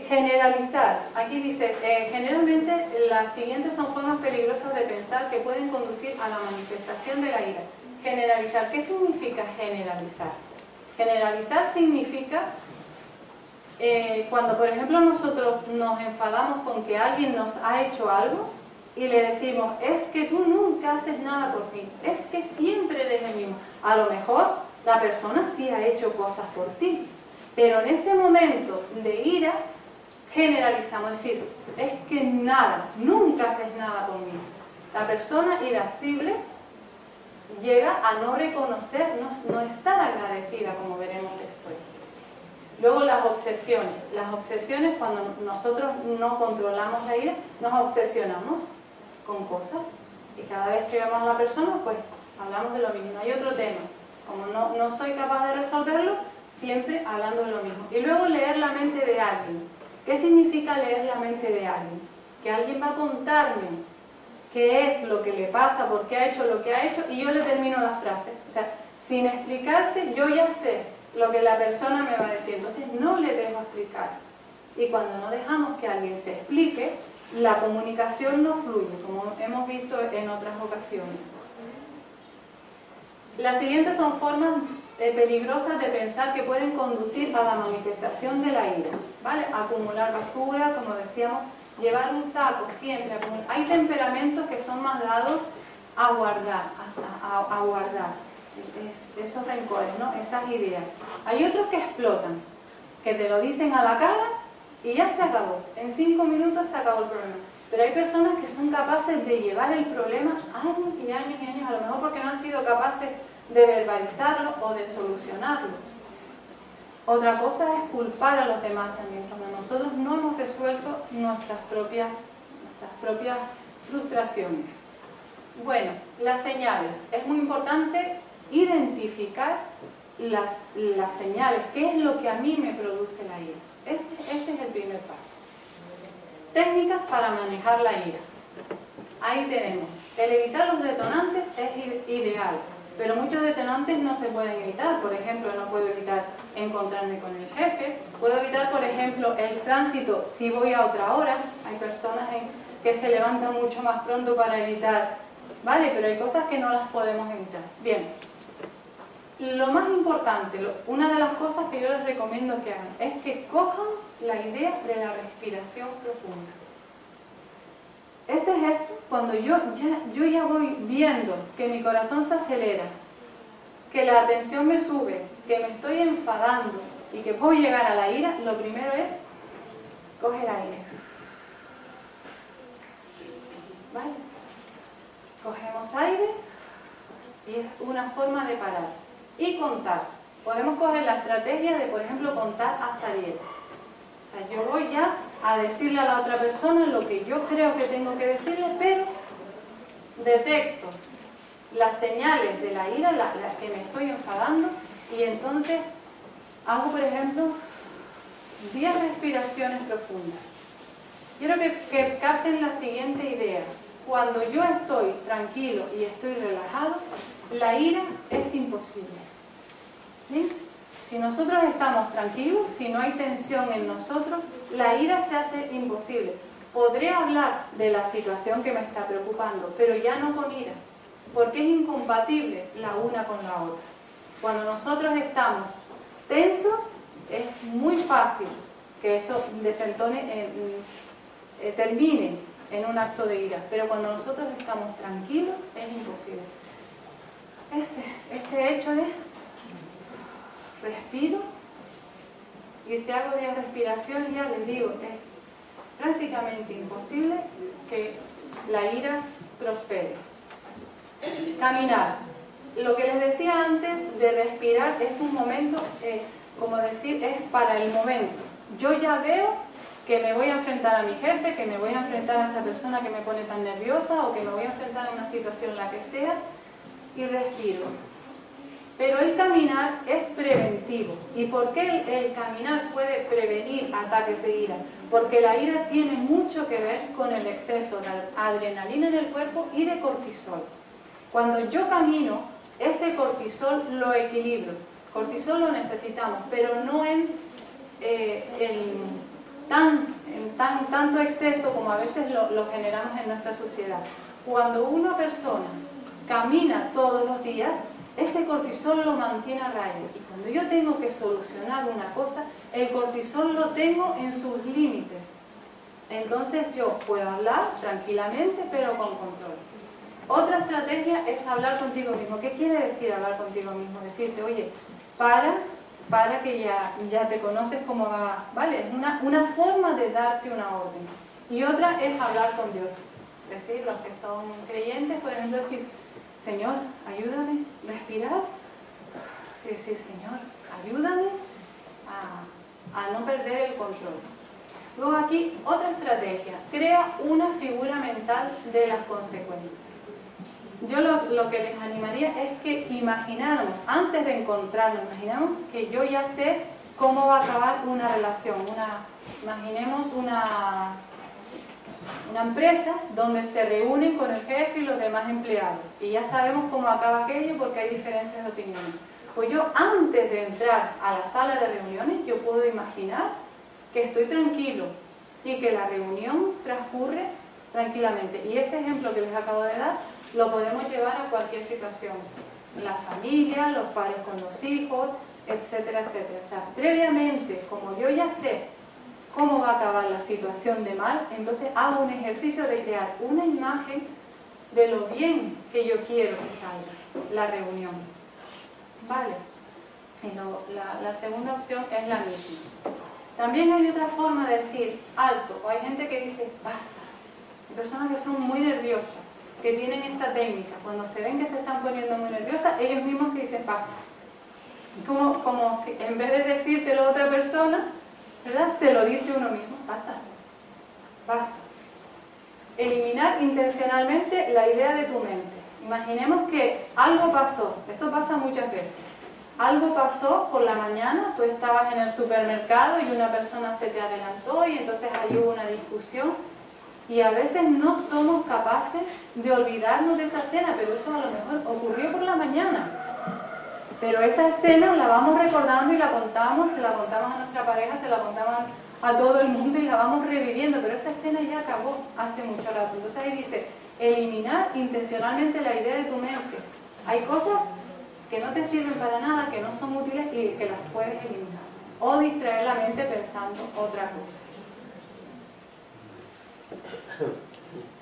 Generalizar. Aquí dice, generalmente las siguientes son formas peligrosas de pensar que pueden conducir a la manifestación de la ira. Generalizar. ¿Qué significa generalizar? Generalizar significa Cuando, por ejemplo, nosotros nos enfadamos con que alguien nos ha hecho algo y le decimos, es que tú nunca haces nada por mí, es que siempre eres el mismo. A lo mejor la persona sí ha hecho cosas por ti, pero en ese momento de ira generalizamos, es decir, es que nada, nunca haces nada por mí. La persona irascible llega a no reconocer, no estar agradecida, como veremos después. Luego las obsesiones. Las obsesiones, cuando nosotros no controlamos la ira, nos obsesionamos con cosas. Y cada vez que vemos a la persona, pues hablamos de lo mismo. Hay otro tema. Como no soy capaz de resolverlo, siempre hablando de lo mismo. Y luego leer la mente de alguien. ¿Qué significa leer la mente de alguien? Que alguien va a contarme qué es lo que le pasa, por qué ha hecho lo que ha hecho, y yo le termino la frase. O sea, sin explicarse, yo ya sé lo que la persona me va a decir, entonces no le dejo explicar. Y cuando no dejamos que alguien se explique, la comunicación no fluye, como hemos visto en otras ocasiones. Las siguientes son formas peligrosas de pensar que pueden conducir a la manifestación de la ira, ¿vale? Acumular basura, como decíamos, llevar un saco siempre. Hay temperamentos que son más dados a guardar, a guardar. Esos rencores, ¿no? Esas ideas. Hay otros que explotan, que te lo dicen a la cara y ya se acabó. En 5 minutos se acabó el problema. Pero hay personas que son capaces de llevar el problema años y años y años, a lo mejor porque no han sido capaces de verbalizarlo o de solucionarlo. Otra cosa es culpar a los demás también, cuando nosotros no hemos resuelto nuestras propias frustraciones. Bueno, las señales. Es muy importante identificar las señales, qué es lo que a mí me produce la ira. Ese es el primer paso. Técnicas para manejar la ira. Ahí tenemos. El evitar los detonantes es ideal, pero muchos detonantes no se pueden evitar. Por ejemplo, no puedo evitar encontrarme con el jefe. Puedo evitar, por ejemplo, el tránsito si voy a otra hora. Hay personas que se levantan mucho más pronto para evitar, ¿vale? Pero hay cosas que no las podemos evitar. Bien. Lo más importante, una de las cosas que yo les recomiendo que hagan es que cojan la idea de la respiración profunda. Este gesto, cuando yo ya voy viendo que mi corazón se acelera, que la tensión me sube, que me estoy enfadando y que puedo llegar a la ira, lo primero es coger aire. ¿Vale? Cogemos aire y es una forma de parar. Y contar. Podemos coger la estrategia de, por ejemplo, contar hasta 10. O sea, yo voy ya a decirle a la otra persona lo que yo creo que tengo que decirle, pero detecto las señales de la ira, las que me estoy enfadando, y entonces hago, por ejemplo, 10 respiraciones profundas. Quiero que capten la siguiente idea. Cuando yo estoy tranquilo y estoy relajado, la ira es imposible. ¿Sí? Si nosotros estamos tranquilos, si no hay tensión en nosotros, la ira se hace imposible. Podré hablar de la situación que me está preocupando, pero ya no con ira, porque es incompatible la una con la otra. Cuando nosotros estamos tensos, es muy fácil que eso desentone, termine en un acto de ira, pero cuando nosotros estamos tranquilos, es imposible. Este hecho es respiro, y si hago 10 respiraciones, ya les digo, es prácticamente imposible que la ira prospere. Caminar. Lo que les decía antes de respirar es un momento, como decir, es para el momento. Yo ya veo que me voy a enfrentar a mi jefe, que me voy a enfrentar a esa persona que me pone tan nerviosa, o que me voy a enfrentar a una situación, la que sea, y respiro. Pero el caminar es preventivo. ¿Y por qué el caminar puede prevenir ataques de ira? Porque la ira tiene mucho que ver con el exceso de adrenalina en el cuerpo y de cortisol. Cuando yo camino, ese cortisol lo equilibro. Cortisol lo necesitamos, pero no en tanto exceso como a veces lo generamos en nuestra sociedad. Cuando una persona camina todos los días, ese cortisol lo mantiene a raya. Y cuando yo tengo que solucionar una cosa, el cortisol lo tengo en sus límites. Entonces yo puedo hablar tranquilamente, pero con control. Otra estrategia es hablar contigo mismo. ¿Qué quiere decir hablar contigo mismo? Decirte, oye, para que ya te conoces cómo va, ¿vale? Es una forma de darte una orden. Y otra es hablar con Dios. Es decir, los que son creyentes, por ejemplo, decir, Señor, ayúdame, respirar. Y decir, Señor, ayúdame a no perder el control. Luego aquí, otra estrategia. Crea una figura mental de las consecuencias. Yo lo que les animaría es que imagináramos, antes de encontrarnos, imaginamos que yo ya sé cómo va a acabar una relación. Imaginemos una empresa donde se reúnen con el jefe y los demás empleados. Y ya sabemos cómo acaba aquello porque hay diferencias de opiniones. Pues yo, antes de entrar a la sala de reuniones, yo puedo imaginar que estoy tranquilo y que la reunión transcurre tranquilamente. Y este ejemplo que les acabo de dar lo podemos llevar a cualquier situación. La familia, los padres con los hijos, etcétera, etcétera. O sea, previamente, como yo ya sé cómo va a acabar la situación de mal, entonces hago un ejercicio de crear una imagen de lo bien que yo quiero que salga la reunión. ¿Vale? Y la segunda opción es la misma. También hay otra forma de decir alto, o hay gente que dice basta. Hay personas que son muy nerviosas, que tienen esta técnica. Cuando se ven que se están poniendo muy nerviosas, ellos mismos se dicen basta. Como si en vez de decírtelo a otra persona, ¿verdad? Se lo dice uno mismo, basta, basta. Eliminar intencionalmente la idea de tu mente. Imaginemos que algo pasó, esto pasa muchas veces. Algo pasó por la mañana, tú estabas en el supermercado y una persona se te adelantó y entonces ahí hubo una discusión. Y a veces no somos capaces de olvidarnos de esa escena, pero eso a lo mejor ocurrió por la mañana. Pero esa escena la vamos recordando y la contamos, se la contamos a nuestra pareja, se la contamos a todo el mundo y la vamos reviviendo, pero esa escena ya acabó hace mucho rato. Entonces ahí dice, eliminar intencionalmente la idea de tu mente. Hay cosas que no te sirven para nada, que no son útiles y que las puedes eliminar. O distraer la mente pensando otra cosa.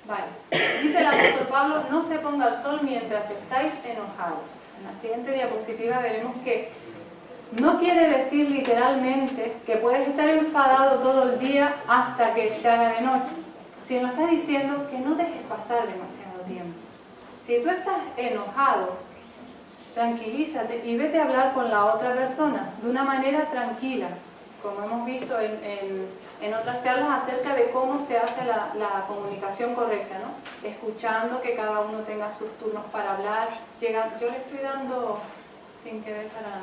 Vale. Dice el apóstol Pablo, no se ponga el sol mientras estáis enojados. En la siguiente diapositiva veremos que no quiere decir literalmente que puedes estar enfadado todo el día hasta que se haga de noche, sino está diciendo que no dejes pasar demasiado tiempo. Si tú estás enojado, tranquilízate y vete a hablar con la otra persona de una manera tranquila, como hemos visto en otras charlas acerca de cómo se hace la comunicación correcta, ¿no? Escuchando, que cada uno tenga sus turnos para hablar. Yo le estoy dando sin querer para...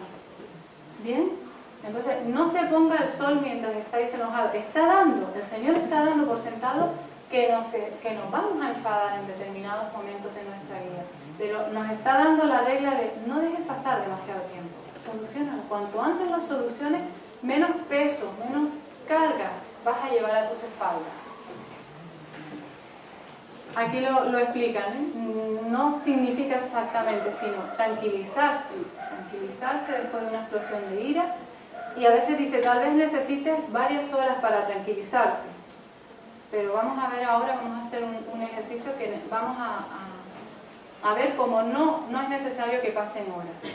¿Bien? Entonces, no se ponga el sol mientras estáis enojados. El Señor está dando por sentado que nos vamos a enfadar en determinados momentos de nuestra vida. Pero nos está dando la regla de no dejes pasar demasiado tiempo. Soluciónalo. Cuanto antes lo soluciones, menos peso, menos carga vas a llevar a tus espaldas. Aquí lo explican, ¿eh? No significa exactamente, sino tranquilizarse después de una explosión de ira. Y a veces dice, tal vez necesites varias horas para tranquilizarte. Pero vamos a ver ahora, vamos a hacer un ejercicio que vamos a ver cómo no es necesario que pasen horas.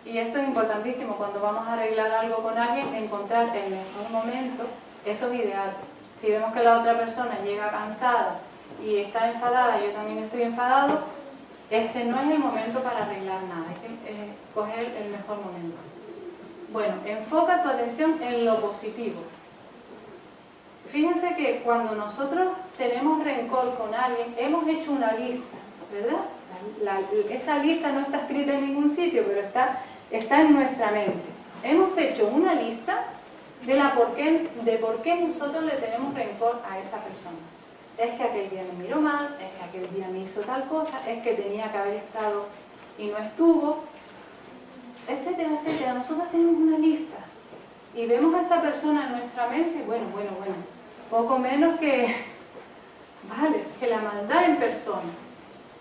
Y esto es importantísimo, cuando vamos a arreglar algo con alguien, encontrar el mejor momento, eso es ideal. Si vemos que la otra persona llega cansada y está enfadada, yo también estoy enfadado, ese no es el momento para arreglar nada, hay que coger el mejor momento. Bueno, enfoca tu atención en lo positivo. Fíjense que cuando nosotros tenemos rencor con alguien, hemos hecho una lista, ¿verdad? Esa lista no está escrita en ningún sitio, pero está en nuestra mente. Hemos hecho una lista de por qué nosotros le tenemos rencor a esa persona. Es que aquel día me miró mal, es que aquel día me hizo tal cosa, es que tenía que haber estado y no estuvo, etcétera, etcétera. Nosotros tenemos una lista y vemos a esa persona en nuestra mente, bueno, poco menos que la maldad en persona.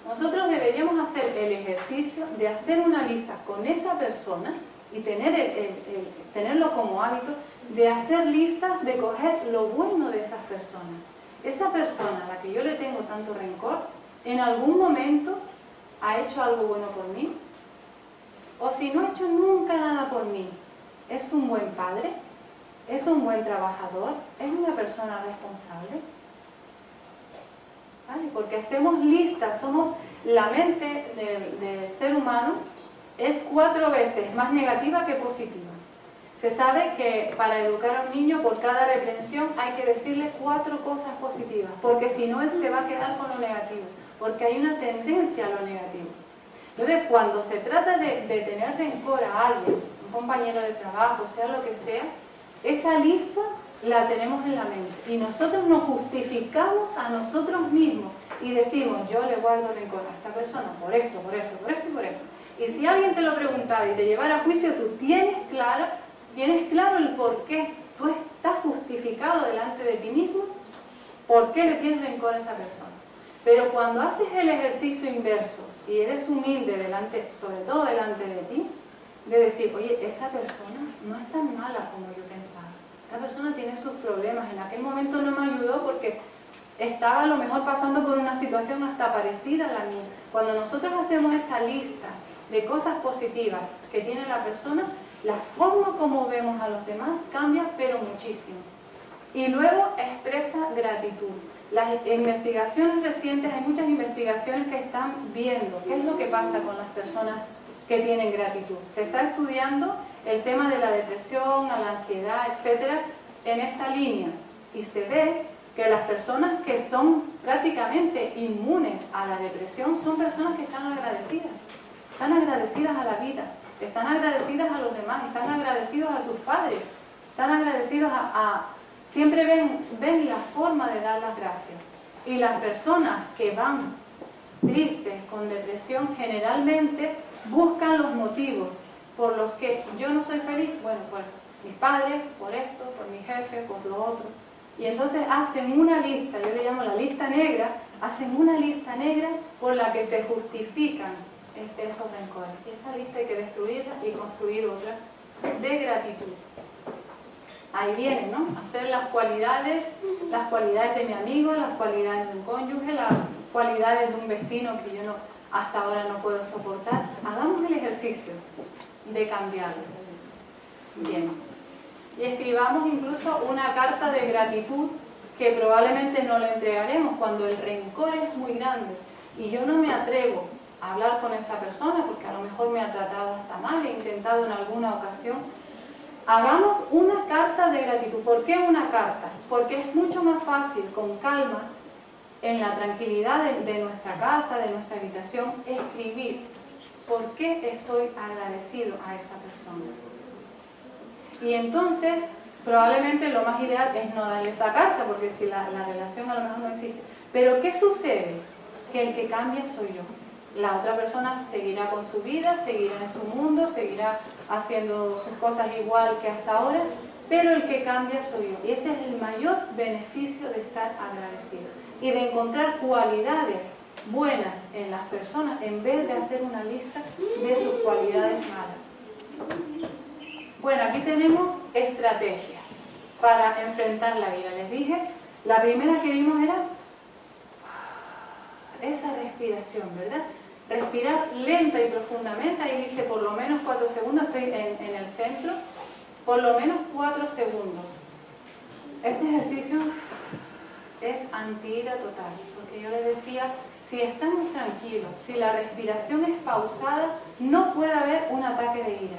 Nosotros deberíamos hacer el ejercicio de hacer una lista con esa persona y tenerlo como hábito de hacer listas, de coger lo bueno de esas personas. Esa persona a la que yo le tengo tanto rencor, en algún momento ha hecho algo bueno por mí, o si no ha hecho nunca nada por mí, es un buen padre, es un buen trabajador, es una persona responsable. ¿Vale? Porque hacemos listas, la mente del ser humano es 4 veces más negativa que positiva. Se sabe que para educar a un niño por cada reprensión hay que decirle 4 cosas positivas, porque si no él se va a quedar con lo negativo, porque hay una tendencia a lo negativo. Entonces, cuando se trata de tener rencor a alguien, un compañero de trabajo, sea lo que sea, esa lista la tenemos en la mente y nosotros nos justificamos a nosotros mismos y decimos, yo le guardo rencor a esta persona por esto, por esto, por esto y por esto. Y si alguien te lo preguntara y te llevara a juicio, tú tienes claro el por qué. Tú estás justificado delante de ti mismo por qué le tienes rencor a esa persona. Pero cuando haces el ejercicio inverso y eres humilde sobre todo delante de ti, de decir, oye, esta persona no es tan mala como yo pensaba. Esta persona tiene sus problemas. En aquel momento no me ayudó porque estaba a lo mejor pasando por una situación hasta parecida a la mía. Cuando nosotros hacemos esa lista de cosas positivas que tiene la persona, la forma como vemos a los demás cambia, pero muchísimo. Y luego expresa gratitud. Las investigaciones recientes, hay muchas investigaciones que están viendo qué es lo que pasa con las personas que tienen gratitud. Se está estudiando el tema de la depresión, a la ansiedad, etcétera, en esta línea. Y se ve que las personas que son prácticamente inmunes a la depresión son personas que están agradecidas a la vida, están agradecidas a los demás, están agradecidos a sus padres, están agradecidos siempre ven la forma de dar las gracias. Y las personas que van tristes, con depresión, generalmente buscan los motivos por los que yo no soy feliz. Bueno, por mis padres, por esto, por mi jefe, por lo otro. Y entonces hacen una lista, yo le llamo la lista negra, hacen una lista negra por la que se justifican esos rencores. Y esa lista hay que destruirla y construir otra de gratitud. Ahí viene, ¿no? Hacer las cualidades de mi amigo, las cualidades de un cónyuge, las cualidades de un vecino que yo hasta ahora no puedo soportar. Hagamos el ejercicio de cambiarlo. Bien. Y escribamos incluso una carta de gratitud que probablemente no le entregaremos cuando el rencor es muy grande y yo no me atrevo a hablar con esa persona porque a lo mejor me ha tratado hasta mal, he intentado en alguna ocasión. Hagamos una carta de gratitud. ¿Por qué una carta? Porque es mucho más fácil, con calma, en la tranquilidad de nuestra casa, de nuestra habitación, escribir por qué estoy agradecido a esa persona. Y entonces, probablemente lo más ideal es no darle esa carta, porque si la relación a lo mejor no existe. Pero ¿qué sucede? Que el que cambia soy yo. La otra persona seguirá con su vida, seguirá en su mundo, seguirá haciendo sus cosas igual que hasta ahora, pero el que cambia soy yo. Y ese es el mayor beneficio de estar agradecido y de encontrar cualidades buenas en las personas en vez de hacer una lista de sus cualidades malas. Bueno, aquí tenemos estrategias para enfrentar la ira. Les dije, la primera que vimos era esa respiración, ¿verdad? Respirar lenta y profundamente, ahí dice por lo menos 4 segundos, estoy en el centro, por lo menos 4 segundos. Este ejercicio es anti-ira total, porque yo les decía, si estamos tranquilos, si la respiración es pausada, no puede haber un ataque de ira.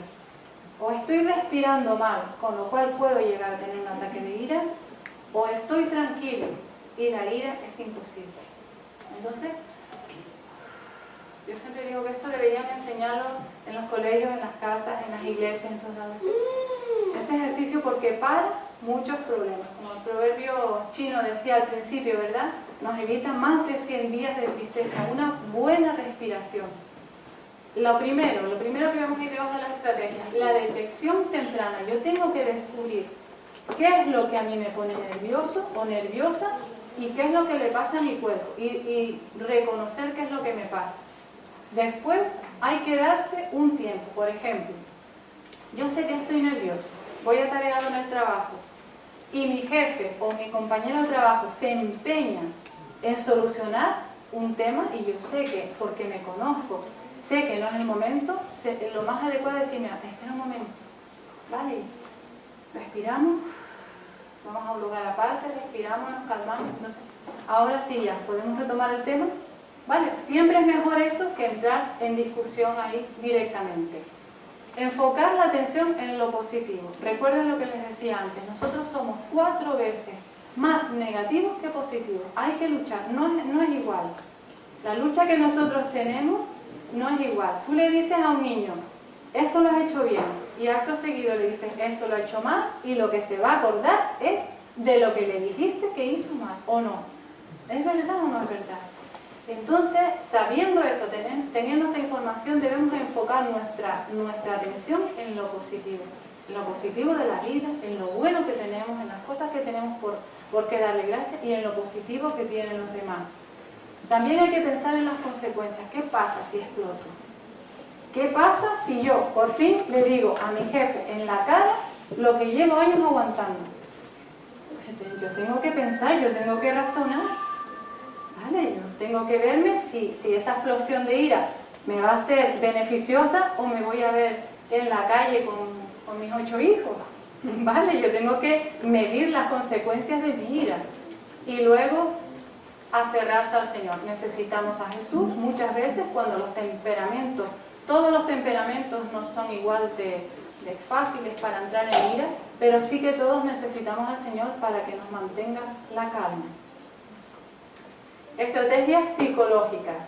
O estoy respirando mal, con lo cual puedo llegar a tener un ataque de ira, o estoy tranquilo y la ira es imposible. Entonces, yo siempre digo que esto deberían enseñarlo en los colegios, en las casas, en las iglesias, en todos lados. Este ejercicio porque para muchos problemas. Como el proverbio chino decía al principio, ¿verdad? Nos evita más de 100 días de tristeza. Una buena respiración. Lo primero que vamos a ir debajo de las estrategias, la detección temprana. Yo tengo que descubrir qué es lo que a mí me pone nervioso o nerviosa ¿Y qué es lo que le pasa a mi cuerpo? Y reconocer qué es lo que me pasa. Después hay que darse un tiempo. Por ejemplo, yo sé que estoy nervioso, voy atareado en el trabajo, y mi jefe o mi compañero de trabajo se empeña en solucionar un tema, y yo sé que, porque me conozco, sé que no es el momento, lo más adecuado es decirme, espera un momento, vale, respiramos, vamos a un lugar aparte, respiramos, nos calmamos, entonces, ahora sí ya, podemos retomar el tema, vale, siempre es mejor eso que entrar en discusión ahí directamente. Enfocar la atención en lo positivo. Recuerden lo que les decía antes, nosotros somos 4 veces más negativos que positivos. Hay que luchar, no es igual. La lucha que nosotros tenemos no es igual. Tú le dices a un niño, esto lo has hecho bien, y acto seguido le dices, esto lo ha hecho mal, y lo que se va a acordar es de lo que le dijiste que hizo mal, ¿o no? ¿Es verdad o no es verdad? Entonces, sabiendo eso, teniendo esta información, debemos enfocar nuestra atención en lo positivo de la vida, en lo bueno que tenemos, en las cosas que tenemos por qué darle gracias y en lo positivo que tienen los demás. También hay que pensar en las consecuencias. ¿Qué pasa si exploto? ¿Qué pasa si yo, por fin, le digo a mi jefe en la cara lo que llevo años aguantando? Yo tengo que pensar, yo tengo que razonar. ¿Vale? Yo tengo que verme si esa explosión de ira me va a ser beneficiosa o me voy a ver en la calle con mis 8 hijos. ¿Vale? Yo tengo que medir las consecuencias de mi ira y luego aferrarse al Señor. Necesitamos a Jesús muchas veces cuando todos los temperamentos no son igual de fáciles para entrar en ira, pero sí que todos necesitamos al Señor para que nos mantenga la calma. Estrategias psicológicas.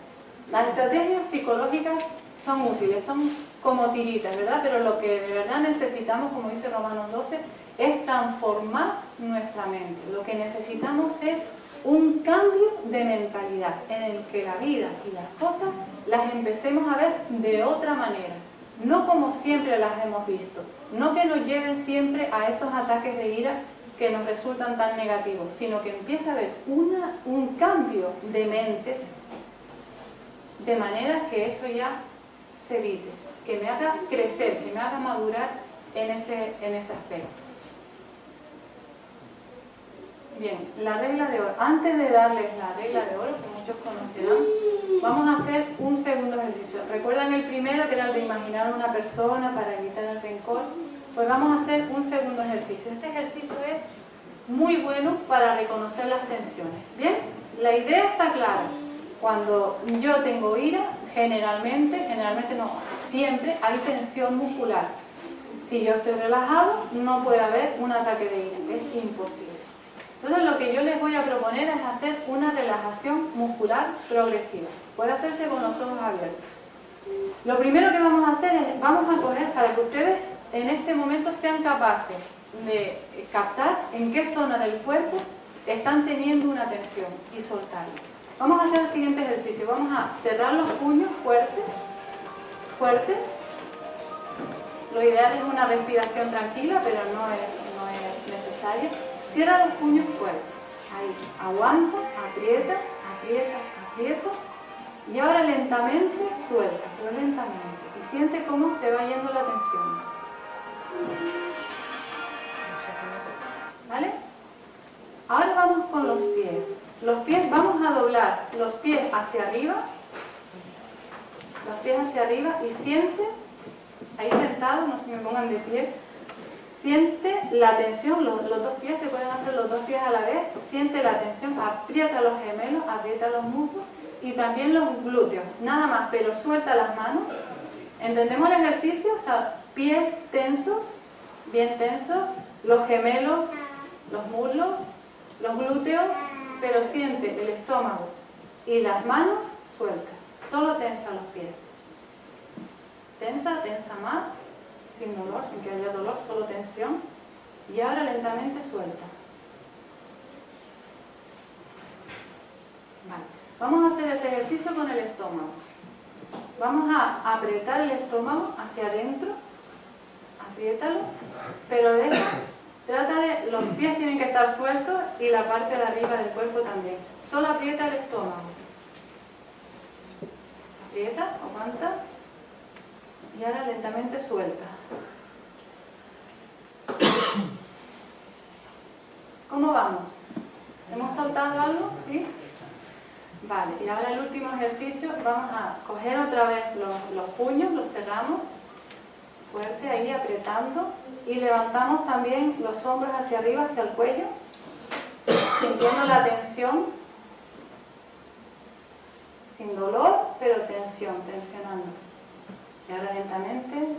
Las estrategias psicológicas son útiles, son como tiritas, ¿verdad? Pero lo que de verdad necesitamos, como dice Romanos 12, es transformar nuestra mente. Lo que necesitamos es un cambio de mentalidad en el que la vida y las cosas las empecemos a ver de otra manera, no como siempre las hemos visto, no que nos lleven siempre a esos ataques de ira que nos resultan tan negativos, sino que empiece a haber un cambio de mente de manera que eso ya se evite, que me haga crecer, que me haga madurar en ese aspecto. Bien, la regla de oro. Antes de darles la regla de oro, que muchos conocerán, vamos a hacer un segundo ejercicio. ¿Recuerdan el primero, que era el de imaginar a una persona para evitar el rencor? Pues vamos a hacer un segundo ejercicio. Este ejercicio es muy bueno para reconocer las tensiones. Bien, la idea está clara. Cuando yo tengo ira, generalmente no, siempre hay tensión muscular. Si yo estoy relajado, no puede haber un ataque de ira, es imposible. Entonces lo que yo les voy a proponer es hacer una relajación muscular progresiva. Puede hacerse con los ojos abiertos. Lo primero que vamos a hacer es, vamos a coger, para que ustedes en este momento sean capaces de captar en qué zona del cuerpo están teniendo una tensión y soltarla. Vamos a hacer el siguiente ejercicio. Vamos a cerrar los puños fuerte, fuerte. Lo ideal es una respiración tranquila, pero no es necesario. Cierra los puños fuerte. Ahí. Aguanta, aprieta, aprieta, aprieta. Y ahora lentamente suelta, pero lentamente. Y siente cómo se va yendo la tensión. ¿Vale? Ahora vamos con los pies. Los pies, vamos a doblar los pies hacia arriba. Los pies hacia arriba y siente, ahí sentado, no se me pongan de pie. Siente la tensión, los 2 pies, se pueden hacer los 2 pies a la vez. Siente la tensión, aprieta los gemelos, aprieta los muslos y también los glúteos. Nada más, pero suelta las manos. ¿Entendemos el ejercicio? Pies tensos, bien tensos, los gemelos, los muslos, los glúteos, pero siente el estómago y las manos sueltas. Solo tensa los pies. Tensa, tensa más. Sin dolor, sin que haya dolor, solo tensión. Y ahora lentamente suelta. Vale. Vamos a hacer ese ejercicio con el estómago. Vamos a apretar el estómago hacia adentro. Apriétalo. Pero trata de los pies tienen que estar sueltos y la parte de arriba del cuerpo también. Solo aprieta el estómago. Aprieta, aguanta. Y ahora lentamente suelta. ¿Cómo vamos? ¿Hemos soltado algo? ¿Sí? Vale, y ahora el último ejercicio, vamos a coger otra vez los puños, los cerramos, fuerte ahí apretando, y levantamos también los hombros hacia arriba, hacia el cuello, sintiendo la tensión, sin dolor, pero tensión, tensionando. Y ahora lentamente,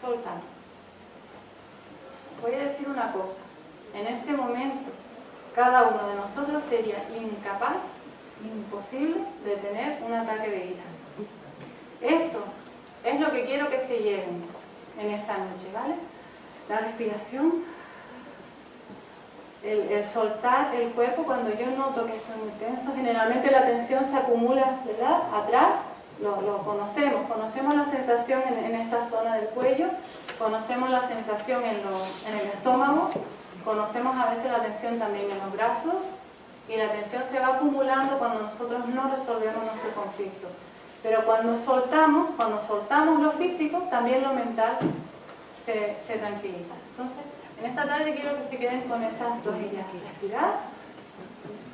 soltando. Voy a decir una cosa. En este momento, cada uno de nosotros sería incapaz, imposible, de tener un ataque de ira. Esto es lo que quiero que se lleven en esta noche, ¿vale? La respiración, el soltar el cuerpo. Cuando yo noto que estoy muy tenso, generalmente la tensión se acumula, ¿verdad?, atrás. Lo conocemos la sensación en esta zona del cuello, conocemos la sensación en el estómago, conocemos a veces la tensión también en los brazos, y la tensión se va acumulando cuando nosotros no resolvemos nuestro conflicto. Pero cuando soltamos lo físico, también lo mental se tranquiliza. Entonces, en esta tarde quiero que se queden con esas dos ideas: respirar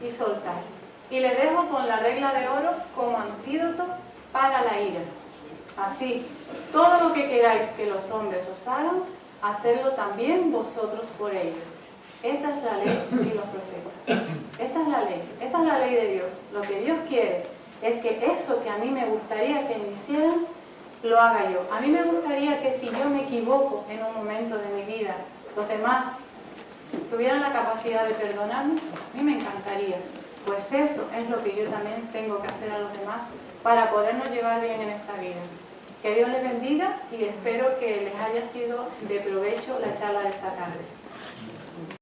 y soltar. Y le dejo con la regla de oro como antídoto para la ira. Así, todo lo que queráis que los hombres os hagan, hacedlo también vosotros por ellos. Esta es la ley y los profetas. Esta es la ley de Dios. Lo que Dios quiere es que eso que a mí me gustaría que me hicieran, lo haga yo. A mí me gustaría que si yo me equivoco en un momento de mi vida, los demás tuvieran la capacidad de perdonarme. A mí me encantaría. Pues eso es lo que yo también tengo que hacer a los demás para podernos llevar bien en esta vida. Que Dios les bendiga y espero que les haya sido de provecho la charla de esta tarde.